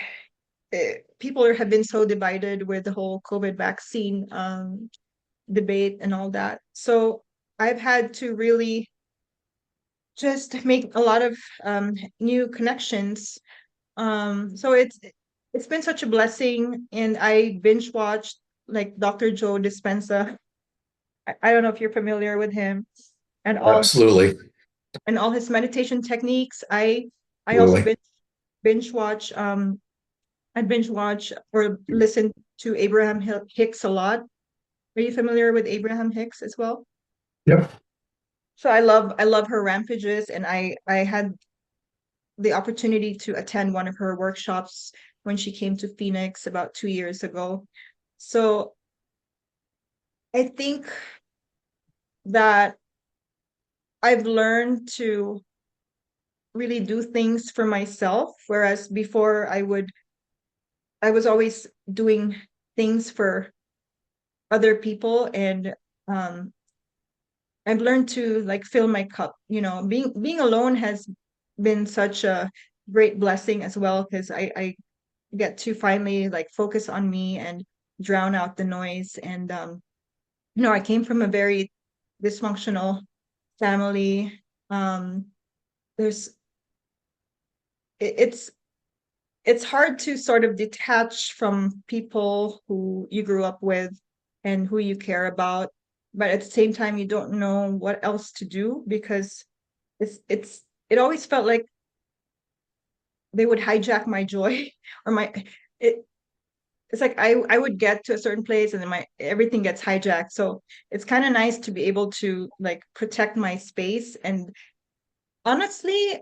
people have been so divided with the whole COVID vaccine debate and all that. So I've had to really just make a lot of new connections. So it's been such a blessing, and I binge watched like Dr. Joe Dispenza. I don't know if you're familiar with him and Absolutely. all his meditation techniques. I also Absolutely. binge watch I binge watch or listen to Abraham Hicks a lot. Are you familiar with Abraham Hicks as well? Yep. So I love her rampages, and I had the opportunity to attend one of her workshops when she came to Phoenix about 2 years ago. So I think that I've learned to really do things for myself, whereas before I was always doing things for other people, and um I've learned to like fill my cup. Being alone has been such a great blessing as well because I get to finally like focus on me and drown out the noise. And I came from a very dysfunctional family. There's it's it's hard to sort of detach from people who you grew up with and who you care about, but at the same time you don't know what else to do because it always felt like they would hijack my joy or my it it's like I would get to a certain place and then my everything gets hijacked. So it's kind of nice to be able to like protect my space. And honestly,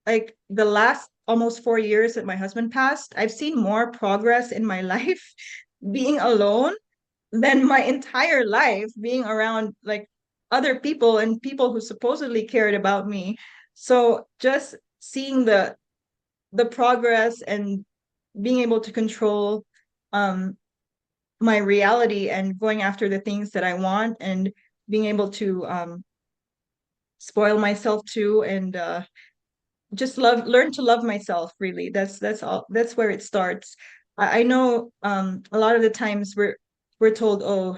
like the last almost 4 years that my husband passed, I've seen more progress in my life being alone than my entire life being around like other people and people who supposedly cared about me. So just seeing the progress and being able to control um my reality and going after the things that I want and being able to spoil myself too and just learn to love myself. Really, that's all. That's where it starts. I know a lot of the times we're told, oh,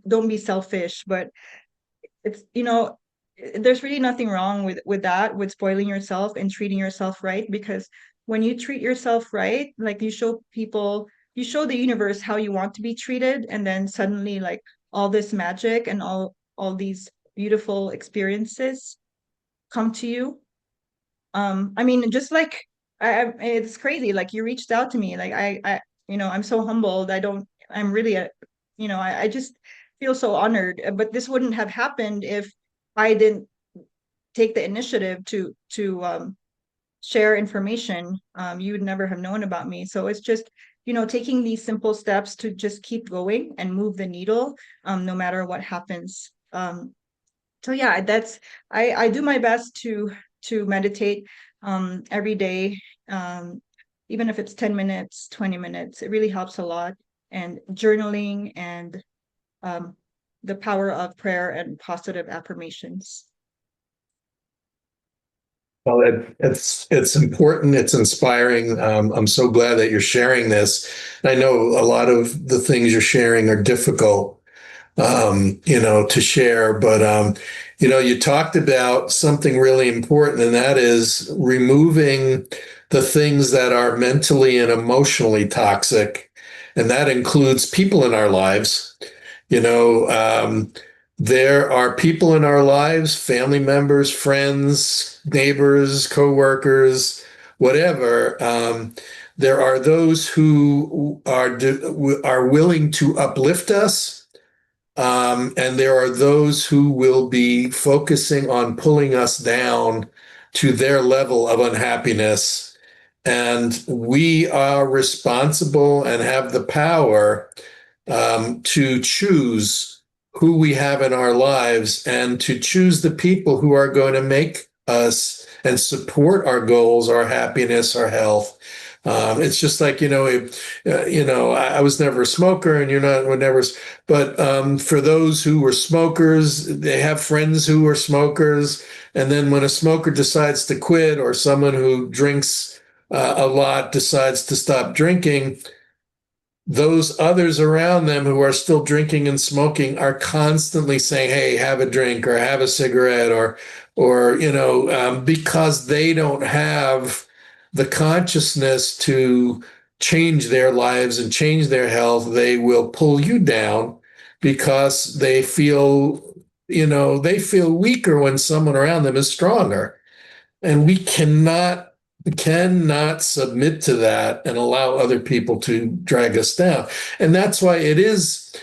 don't be selfish, but it's there's really nothing wrong with that, with spoiling yourself and treating yourself right, because when you treat yourself right, like you show the universe how you want to be treated, and then suddenly like all this magic and all these beautiful experiences come to you. I mean, just like it's crazy. Like you reached out to me. Like I'm so humbled. I'm really I just feel so honored. But this wouldn't have happened if I didn't take the initiative to share information. You would never have known about me. So it's just, taking these simple steps to just keep going and move the needle, no matter what happens. So yeah, I do my best to meditate every day, um, even if it's 10 minutes, 20 minutes. It really helps a lot. And journaling and um, the power of prayer and positive affirmations. Well, it's important. It's inspiring. I'm so glad that you're sharing this. I know a lot of the things you're sharing are difficult, to share, but you talked about something really important, and that is removing the things that are mentally and emotionally toxic and that includes people in our lives. You know, there are people in our lives, family members, friends, neighbors, coworkers, whatever. There are those who are willing to uplift us, and there are those who will be focusing on pulling us down to their level of unhappiness. And we are responsible and have the power to choose who we have in our lives and to choose the people who are going to make us and support our goals, our happiness, our health. It's just like, I was never a smoker and you're not, we're never, but for those who were smokers, they have friends who were smokers. And then when a smoker decides to quit, or someone who drinks a lot decides to stop drinking, those others around them who are still drinking and smoking are constantly saying, "Hey, have a drink or have a cigarette," or because they don't have the consciousness to change their lives and change their health, they will pull you down because they feel weaker when someone around them is stronger. And we cannot submit to that and allow other people to drag us down. And that's why it is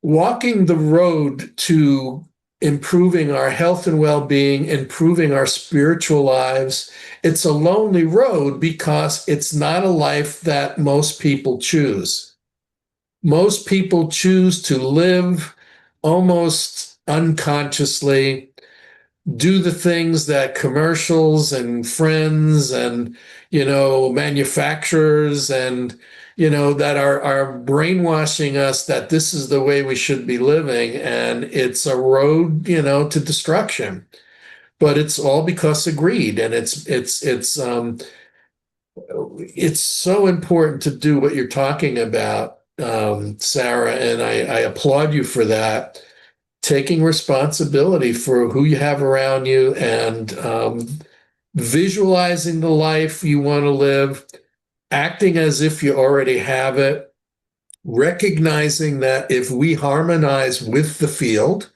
walking the road to improving our health and well-being, improving our spiritual lives. It's a lonely road because it's not a life that most people choose. Most people choose to live almost unconsciously, do the things that commercials and friends and manufacturers and that are brainwashing us that this is the way we should be living, and it's a road to destruction. But it's all because of greed, and it's so important to do what you're talking about, Sarah, and I applaud you for that, taking responsibility for who you have around you, and visualizing the life you want to live, acting as if you already have it, recognizing that if we harmonize with the field,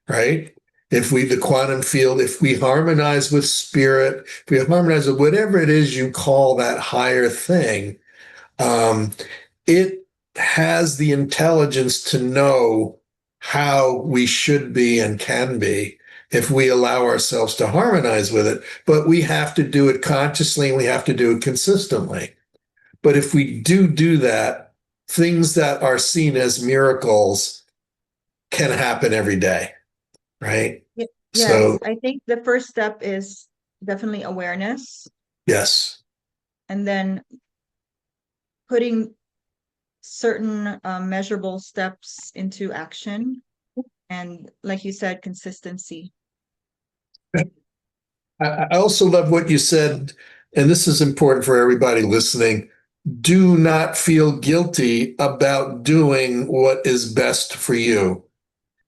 right? The quantum field, if we harmonize with spirit, if we harmonize with whatever it is you call that higher thing, um, it has the intelligence to know how we should be and can be if we allow ourselves to harmonize with it. But we have to do it consciously and we have to do it consistently. But if we do that, things that are seen as miracles can happen every day, right? Yes, So, I think the first step is definitely awareness, yes. and then putting certain measurable steps into action. And like you said, consistency. I also love what you said, and this is important for everybody listening. Do not feel guilty about doing what is best for you.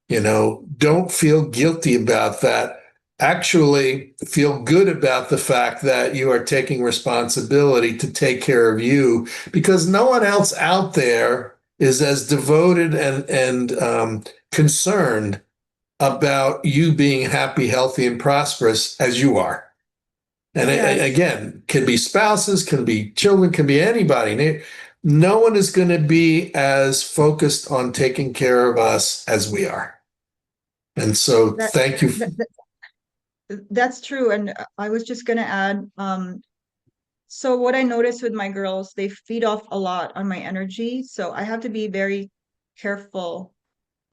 Don't feel guilty about that. Actually, feel good about the fact that you are taking responsibility to take care of you, because no one else out there is as devoted and concerned about you being happy, healthy, and prosperous as you are. And Yes, again, can be spouses, can be children, can be anybody. No one is going to be as focused on taking care of us as we are. And so that, thank you. that's true. And I was just gonna add, so what I noticed with my girls, they feed off a lot on my energy. So I have to be very careful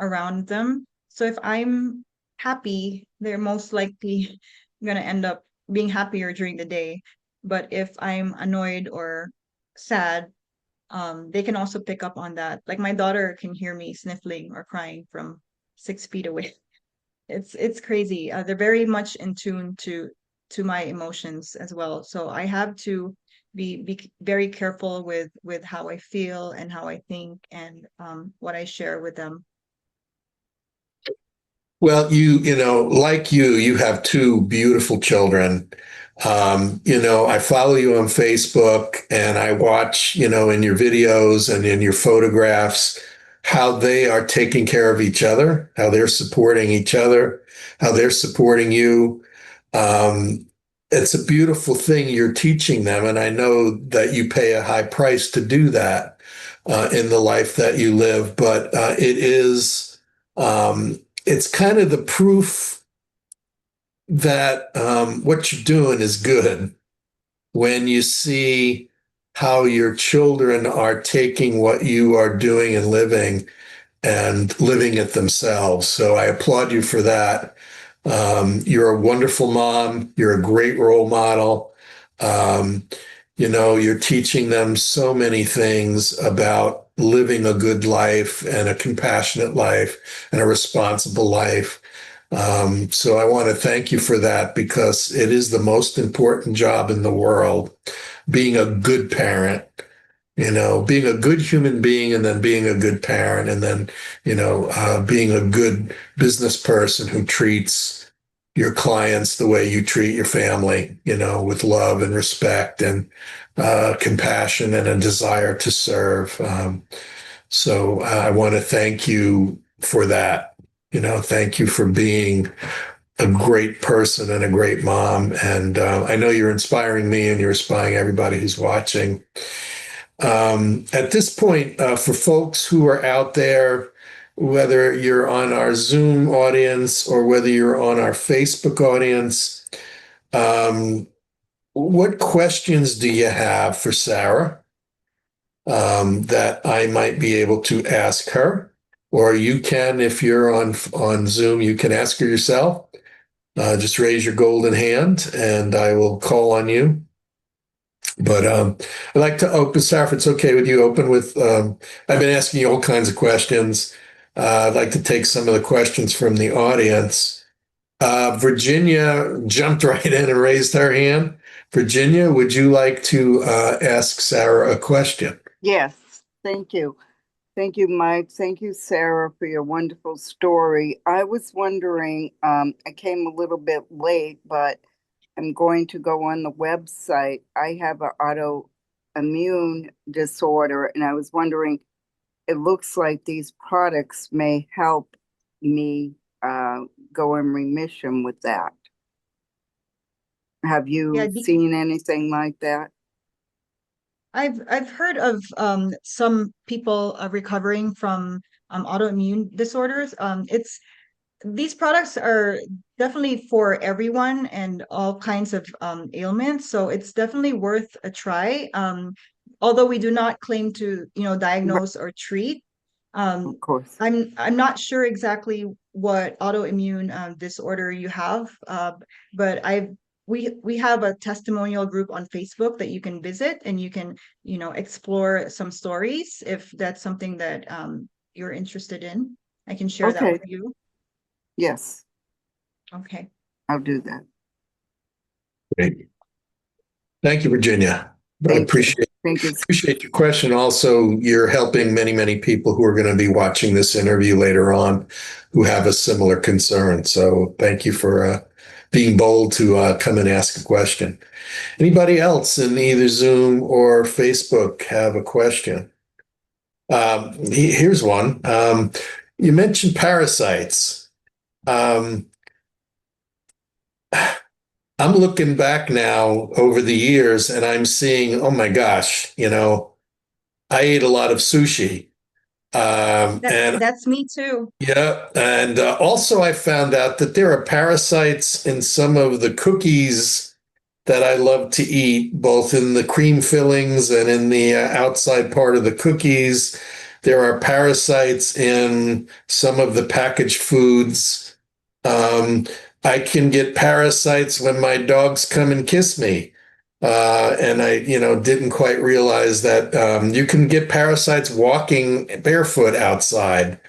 around them. So if I'm happy, they're most likely gonna end up being happier during the day. But if I'm annoyed or sad, they can also pick up on that. Like my daughter can hear me sniffling or crying from 6 feet away. It's crazy. They're very much in tune to my emotions as well. So I have to be very careful with how I feel and how I think, and what I share with them. Well, like you have two beautiful children. I follow you on Facebook and I watch, in your videos and in your photographs, how they are taking care of each other, how they're supporting each other, how they're supporting you. Um, it's a beautiful thing you're teaching them. And I know that you pay a high price to do that in the life that you live, but it's kind of the proof that what you're doing is good when you see how your children are taking what you are doing and living it themselves. So I applaud you for that. You're a wonderful mom. You're a great role model. Um, you're teaching them so many things about living a good life and a compassionate life and a responsible life. So I want to thank you for that because it is the most important job in the world, being a good parent, being a good human being and then being a good parent and then, being a good business person who treats your clients the way you treat your family, with love and respect and compassion and a desire to serve. So I want to thank you for that. Thank you for being a great person and a great mom. And I know you're inspiring me and you're inspiring everybody who's watching. At this point, for folks who are out there, whether you're on our Zoom audience or whether you're on our Facebook audience, um, what questions do you have for Sarah that I might be able to ask her? Or you can, if you're on Zoom, you can ask her yourself. Just raise your golden hand and I will call on you. But I'd like to open, Sarah, if it's okay with you, open with, I've been asking you all kinds of questions. I'd like to take some of the questions from the audience. Virginia jumped right in and raised her hand. Virginia, would you like to ask Sarah a question? Yes, thank you. Thank you, Mike. Thank you, Sarah, for your wonderful story. I was wondering, I came a little bit late, but I'm going to go on the website. I have an autoimmune disorder, and I was wondering, it looks like these products may help me go in remission with that. Have Yeah, you seen anything like that? I've heard of some people recovering from autoimmune disorders. It's these products are definitely for everyone and all kinds of ailments, so it's definitely worth a try. Although we do not claim to, Right, diagnose or treat. Um, of course. I'm not sure exactly what autoimmune disorder you have, but we have a testimonial group on Facebook that you can visit and you can, explore some stories if that's something that you're interested in. I can share that with Okay, you. yes, Okay. I'll do that. Great. Thank you, Virginia. I Thank you. Thank you. appreciate your question. Also, you're helping many, many people who are going to be watching this interview later on who have a similar concern. So thank you for being bold to come and ask a question. Anybody else in either Zoom or Facebook have a question? Here's one. You mentioned parasites. Um, I'm looking back now over the years and I'm seeing, oh my gosh, I ate a lot of sushi. And That's me too. yeah, and also I found out that there are parasites in some of the cookies that I love to eat, both in the cream fillings and in the outside part of the cookies. There are parasites in some of the packaged foods. Um, I can get parasites when my dogs come and kiss me. And I, didn't quite realize that you can get parasites walking barefoot outside.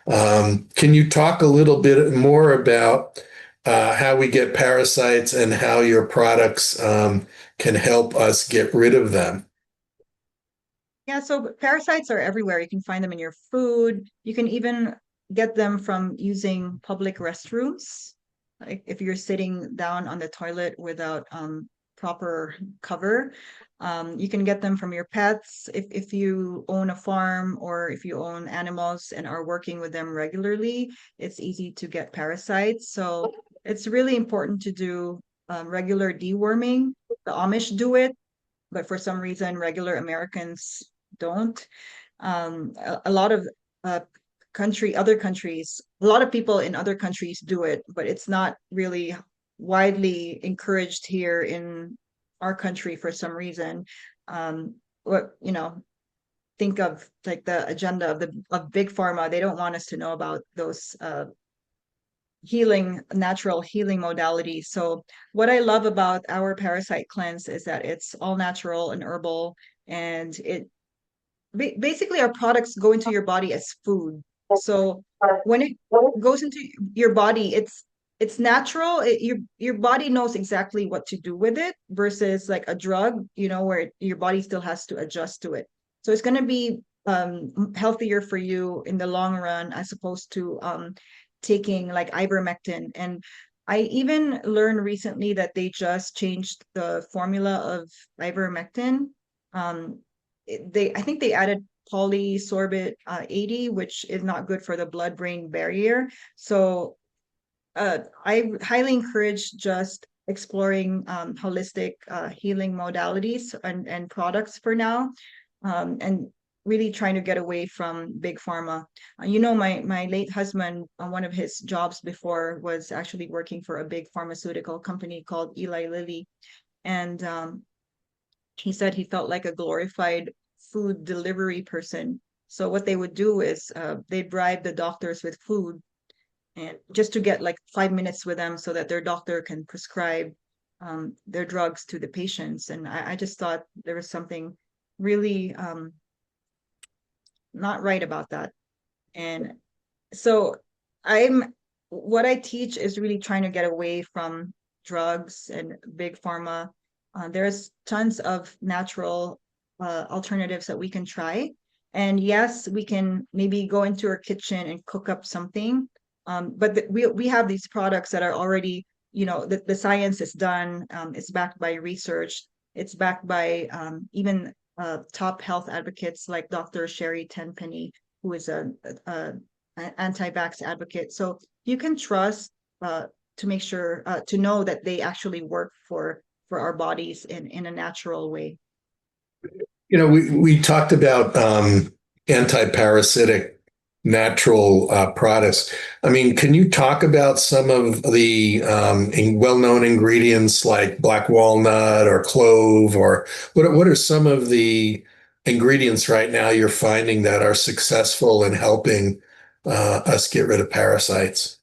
Can you talk a little bit more about how we get parasites and how your products can help us get rid of them? Yeah, so parasites are everywhere. You can find them in your food. You can even get them from using public restrooms. Like if you're sitting down on the toilet without proper cover, you can get them from your pets. If you own a farm or if you own animals and are working with them regularly, it's easy to get parasites. So it's really important to do regular deworming. The Amish do it, but for some reason, regular Americans don't. A lot of uh, other countries, a lot of people in other countries do it, but it's not really widely encouraged here in our country for some reason. What, think of like the agenda of big pharma. They don't want us to know about those natural healing modalities. So what I love about our parasite cleanse is that it's all natural and herbal, and basically our products go into your body as food. So when it goes into your body, it's natural. Your body knows exactly what to do with it versus like a drug, where your body still has to adjust to it. So it's going to be healthier for you in the long run as opposed to taking like ivermectin. And I even learned recently that they just changed the formula of ivermectin. I think they added polysorbate 80, which is not good for the blood-brain barrier. So I highly encourage just exploring holistic healing modalities and products for now, and really trying to get away from big pharma. My late husband, one of his jobs before was actually working for a big pharmaceutical company called Eli Lilly, and he said he felt like a glorified food delivery person. So what they would do is they bribe the doctors with food, and just to get like 5 minutes with them so that their doctor can prescribe their drugs to the patients. And I just thought there was something really not right about that. And so what I teach is really trying to get away from drugs and big pharma. There's tons of natural alternatives that we can try. And yes, we can maybe go into our kitchen and cook up something. But we have these products that are already, the science is done. It's backed by research. It's backed by even top health advocates like Dr. Sherry Tenpenny, who is an anti-vax advocate. So you can trust to make sure to know that they actually work for our bodies in a natural way. We talked about anti-parasitic natural products. I mean, can you talk about some of the well-known ingredients like black walnut or clove, or what are some of the ingredients right now you're finding that are successful in helping us get rid of parasites?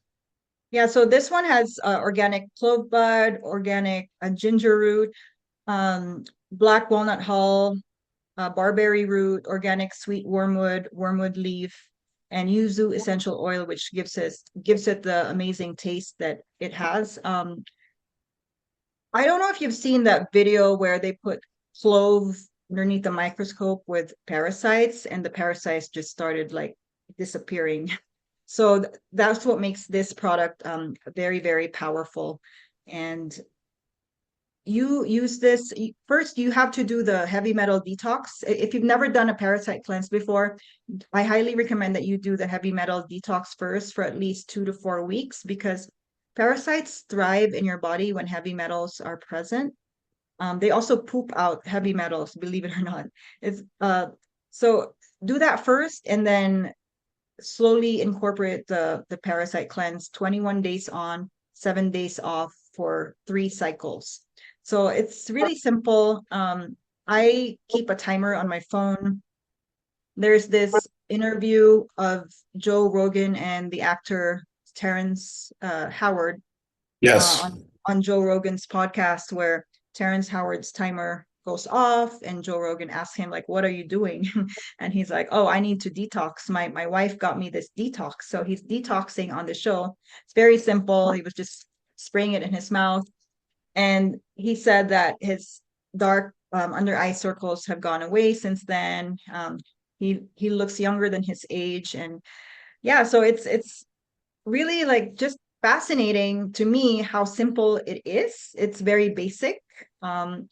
Yeah, so this one has organic clove bud, organic ginger root, black walnut hull, barberry root, organic sweet wormwood leaf, and yuzu essential oil, which gives it the amazing taste that it has. I don't know if you've seen that video where they put clove underneath the microscope with parasites, and the parasites just started like disappearing. So that's what makes this product very, very powerful. And you use this first, you have to do the heavy metal detox. If you've never done a parasite cleanse before, I highly recommend that you do the heavy metal detox first for at least 2 to 4 weeks, because parasites thrive in your body when heavy metals are present. They also poop out heavy metals, believe it or not. It's so do that first, and then slowly incorporate the parasite cleanse, 21 days on, 7 days off for 3 cycles. So it's really simple. I keep a timer on my phone. There's this interview of Joe Rogan and the actor Terrence Howard Yes. on Joe Rogan's podcast, where Terrence Howard's timer goes off and Joe Rogan asks him, like, what are you doing? And he's like, oh, I need to detox. My wife got me this detox. So he's detoxing on the show. It's very simple. He was just spraying it in his mouth. And he said that his dark under eye circles have gone away since then. He looks younger than his age. And yeah, so it's really like just fascinating to me how simple it is. It's very basic. And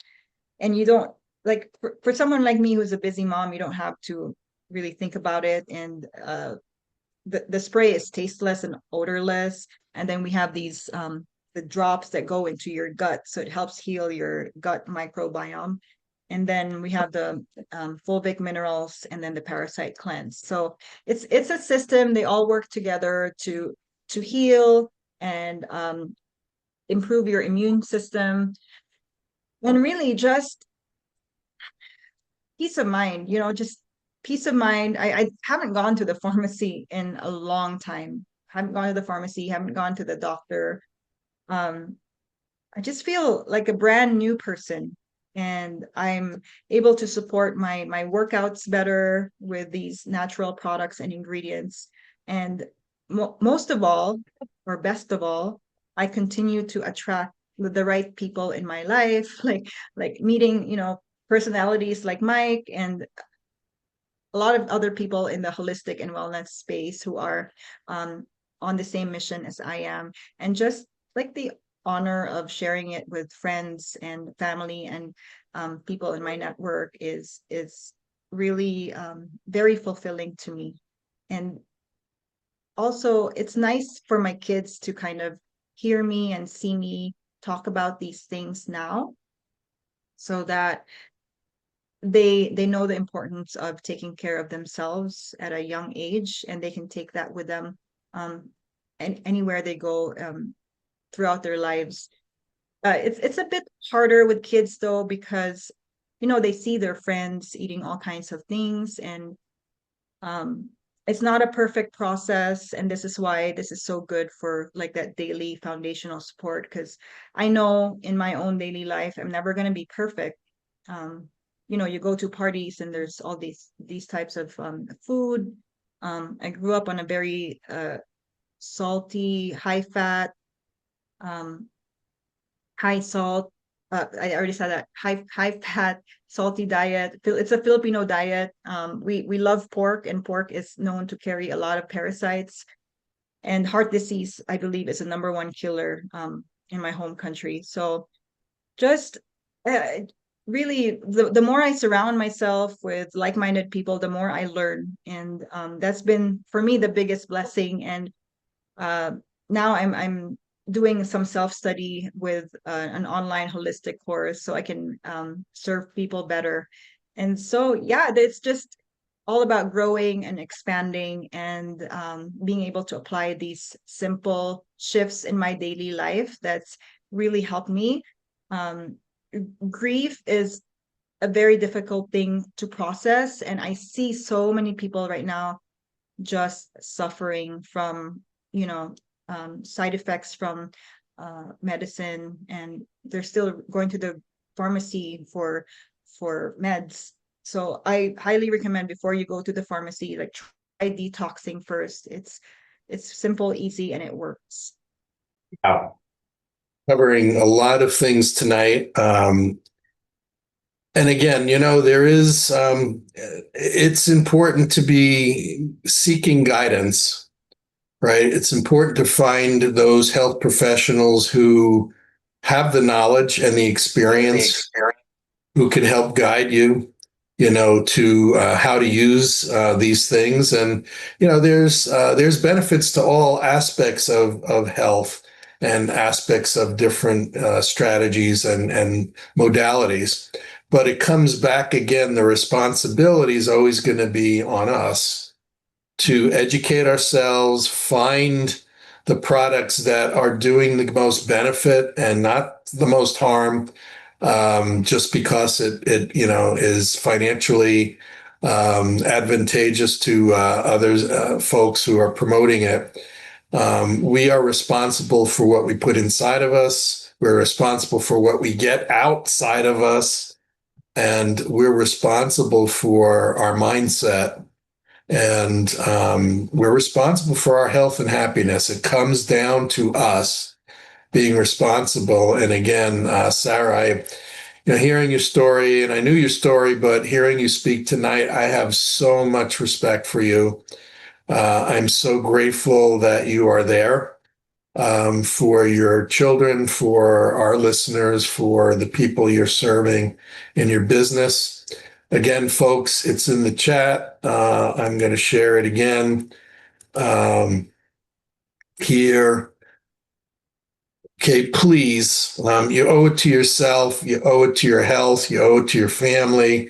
you don't like for someone like me who's a busy mom, you don't have to really think about it. And the spray is tasteless and odorless. And then we have these the drops that go into your gut, so it helps heal your gut microbiome. And then we have the fulvic minerals, and then the parasite cleanse. So it's a system. They all work together to heal and improve your immune system, and really just peace of mind. Just peace of mind. I haven't gone to the pharmacy in a long time. Haven't gone to the pharmacy. Haven't gone to the doctor. Um, I just feel like a brand new person, and I'm able to support my workouts better with these natural products and ingredients. And most of all, or best of all, I continue to attract the right people in my life, like meeting, personalities like Mike and a lot of other people in the holistic and wellness space who are on the same mission as I am, and just like the honor of sharing it with friends and family and people in my network is really very fulfilling to me. And also, it's nice for my kids to kind of hear me and see me talk about these things now, so that they know the importance of taking care of themselves at a young age, and they can take that with them and anywhere they go throughout their lives. It's a bit harder with kids though, because they see their friends eating all kinds of things, and um it's not a perfect process. And this is why this is so good for like that daily foundational support, because I know in my own daily life I'm never going to be perfect. um you go to parties and there's all these types of food. I grew up on a very salty, high fat, um high salt, I already said that, high fat, salty diet. It's a Filipino diet. We love pork, and pork is known to carry a lot of parasites. And heart disease, I believe, is the number one killer in my home country. So just really, the more I surround myself with like-minded people, the more I learn. And that's been for me the biggest blessing. And uh, now I'm doing some self-study with an online holistic course, so I can serve people better. And so, yeah, it's just all about growing and expanding, and being able to apply these simple shifts in my daily life that's really helped me. Um, Grief is a very difficult thing to process, and I see so many people right now just suffering from side effects from medicine, and they're still going to the pharmacy for meds. So I highly recommend, before you go to the pharmacy, like, try detoxing first. It's simple, easy, and it works. Wow. Covering a lot of things tonight. And again, it's important to be seeking guidance, right? It's important to find those health professionals who have the knowledge and the experience, who can help guide you, to how to use these things. And, there's benefits to all aspects of health and aspects of different strategies and modalities. But it comes back again, the responsibility is always going to be on us to educate ourselves, find the products that are doing the most benefit and not the most harm, just because it is financially advantageous to others, folks who are promoting it. We are responsible for what we put inside of us. We're responsible for what we get outside of us. And we're responsible for our mindset. And we're responsible for our health and happiness. It comes down to us being responsible. And again, Sarah, hearing your story, and I knew your story, but hearing you speak tonight, I have so much respect for you. I'm so grateful that you are there, for your children, for our listeners, for the people you're serving in your business. Again, folks, it's in the chat. I'm going to share it again here. Okay, please, you owe it to yourself, you owe it to your health, you owe it to your family.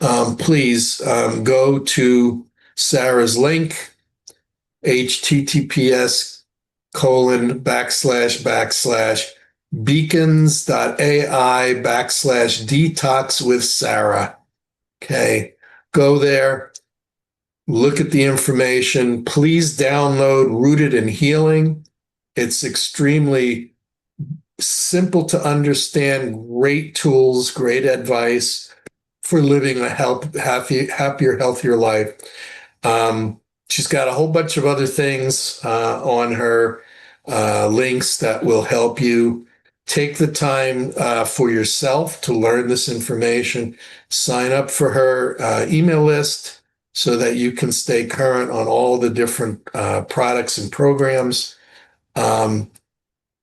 Please go to Sarah's link, https://beacons.ai/detox with Sarah. Okay, go there, look at the information. Please download Rooted in Healing. It's extremely simple to understand, great tools, great advice for living a happier, healthier life. She's got a whole bunch of other things on her links that will help you. Take the time for yourself to learn this information. Sign up for her email list so that you can stay current on all the different products and programs.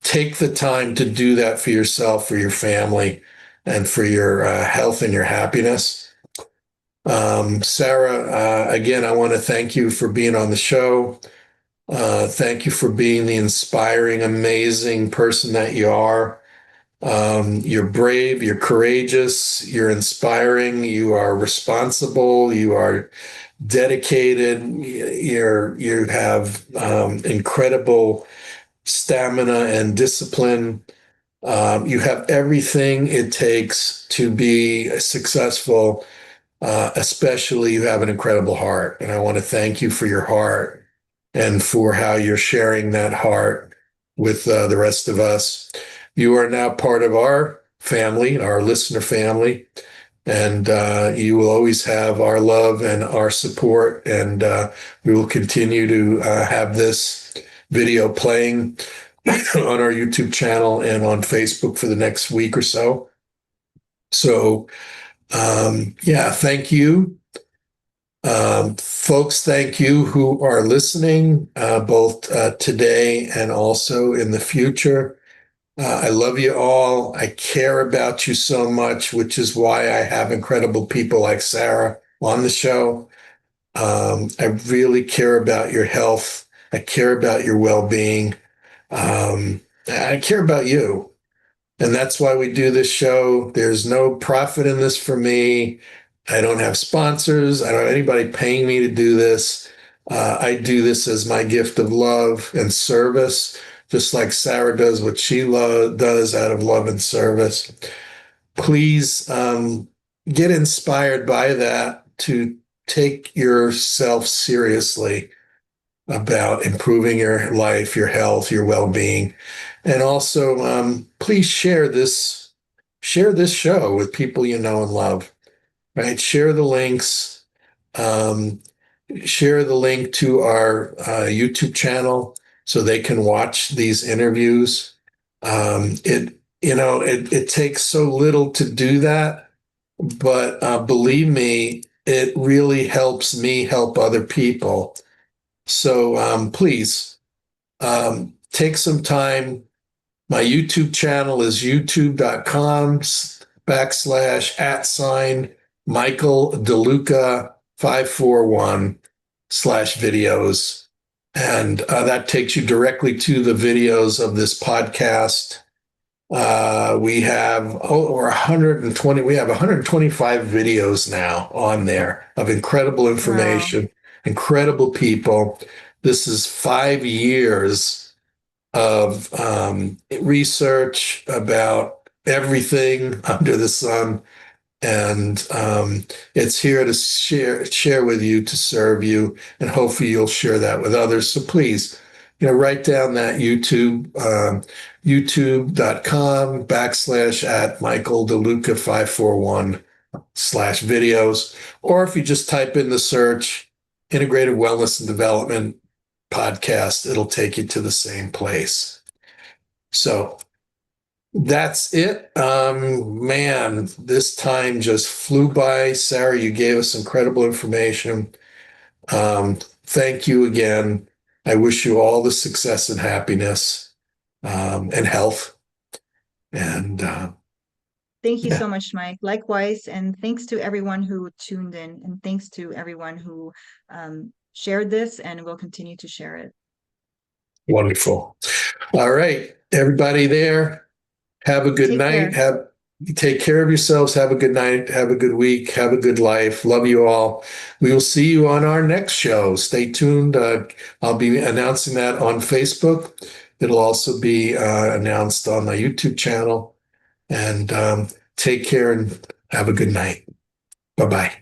Take the time to do that for yourself, for your family, and for your health and your happiness. Sarah, again, I want to thank you for being on the show. Thank you for being the inspiring, amazing person that you are. You're brave, you're courageous, you're inspiring, you are responsible, you are dedicated, you have incredible stamina and discipline. You have everything it takes to be successful. Especially, you have an incredible heart. And I want to thank you for your heart and for how you're sharing that heart with the rest of us. You are now part of our family, our listener family, and you will always have our love and our support. And we will continue to have this video playing on our YouTube channel and on Facebook for the next week or so. So, yeah, thank you. Folks, thank you who are listening, both today and also in the future. I love you all. I care about you so much, which is why I have incredible people like Sarah on the show. I really care about your health. I care about your well-being. I care about you. And that's why we do this show. There's no profit in this for me. I don't have sponsors. I don't have anybody paying me to do this. I do this as my gift of love and service, just like Sarah does what she does out of love and service. Please get inspired by that to take yourself seriously about improving your life, your health, your well-being. And also, please share this show with people you know and love, right? Share the links, share the link to our YouTube channel so they can watch these interviews. It takes so little to do that, but believe me, it really helps me help other people. So please take some time. My YouTube channel is youtube.com/@Michael DeLuca 541/videos. And that takes you directly to the videos of this podcast. We have over 120, we have 125 videos now on there of incredible information, incredible people. This is 5 years of research about everything under the sun. And it's here to share with you, to serve you, and hopefully you'll share that with others. So please, write down that youtube.com/@Michael DeLuca 541/videos. Or if you just type in the search Integrative Wellness and Development Podcast, it'll take you to the same place. So that's it. Man, this time just flew by. Sarah, you gave us incredible information. thank you again. I wish you all the success and happiness and health. And Thank you yeah. so much, Mike. Likewise, and thanks to everyone who tuned in, and thanks to everyone who shared this and will continue to share it. Wonderful. All right, everybody there, have a good Take night. care. Take care of yourselves. Have a good night. Have a good week. Have a good life. Love you all. We will see you on our next show. Stay tuned. I'll be announcing that on Facebook. It'll also be announced on the YouTube channel. And take care and have a good night. Bye-bye.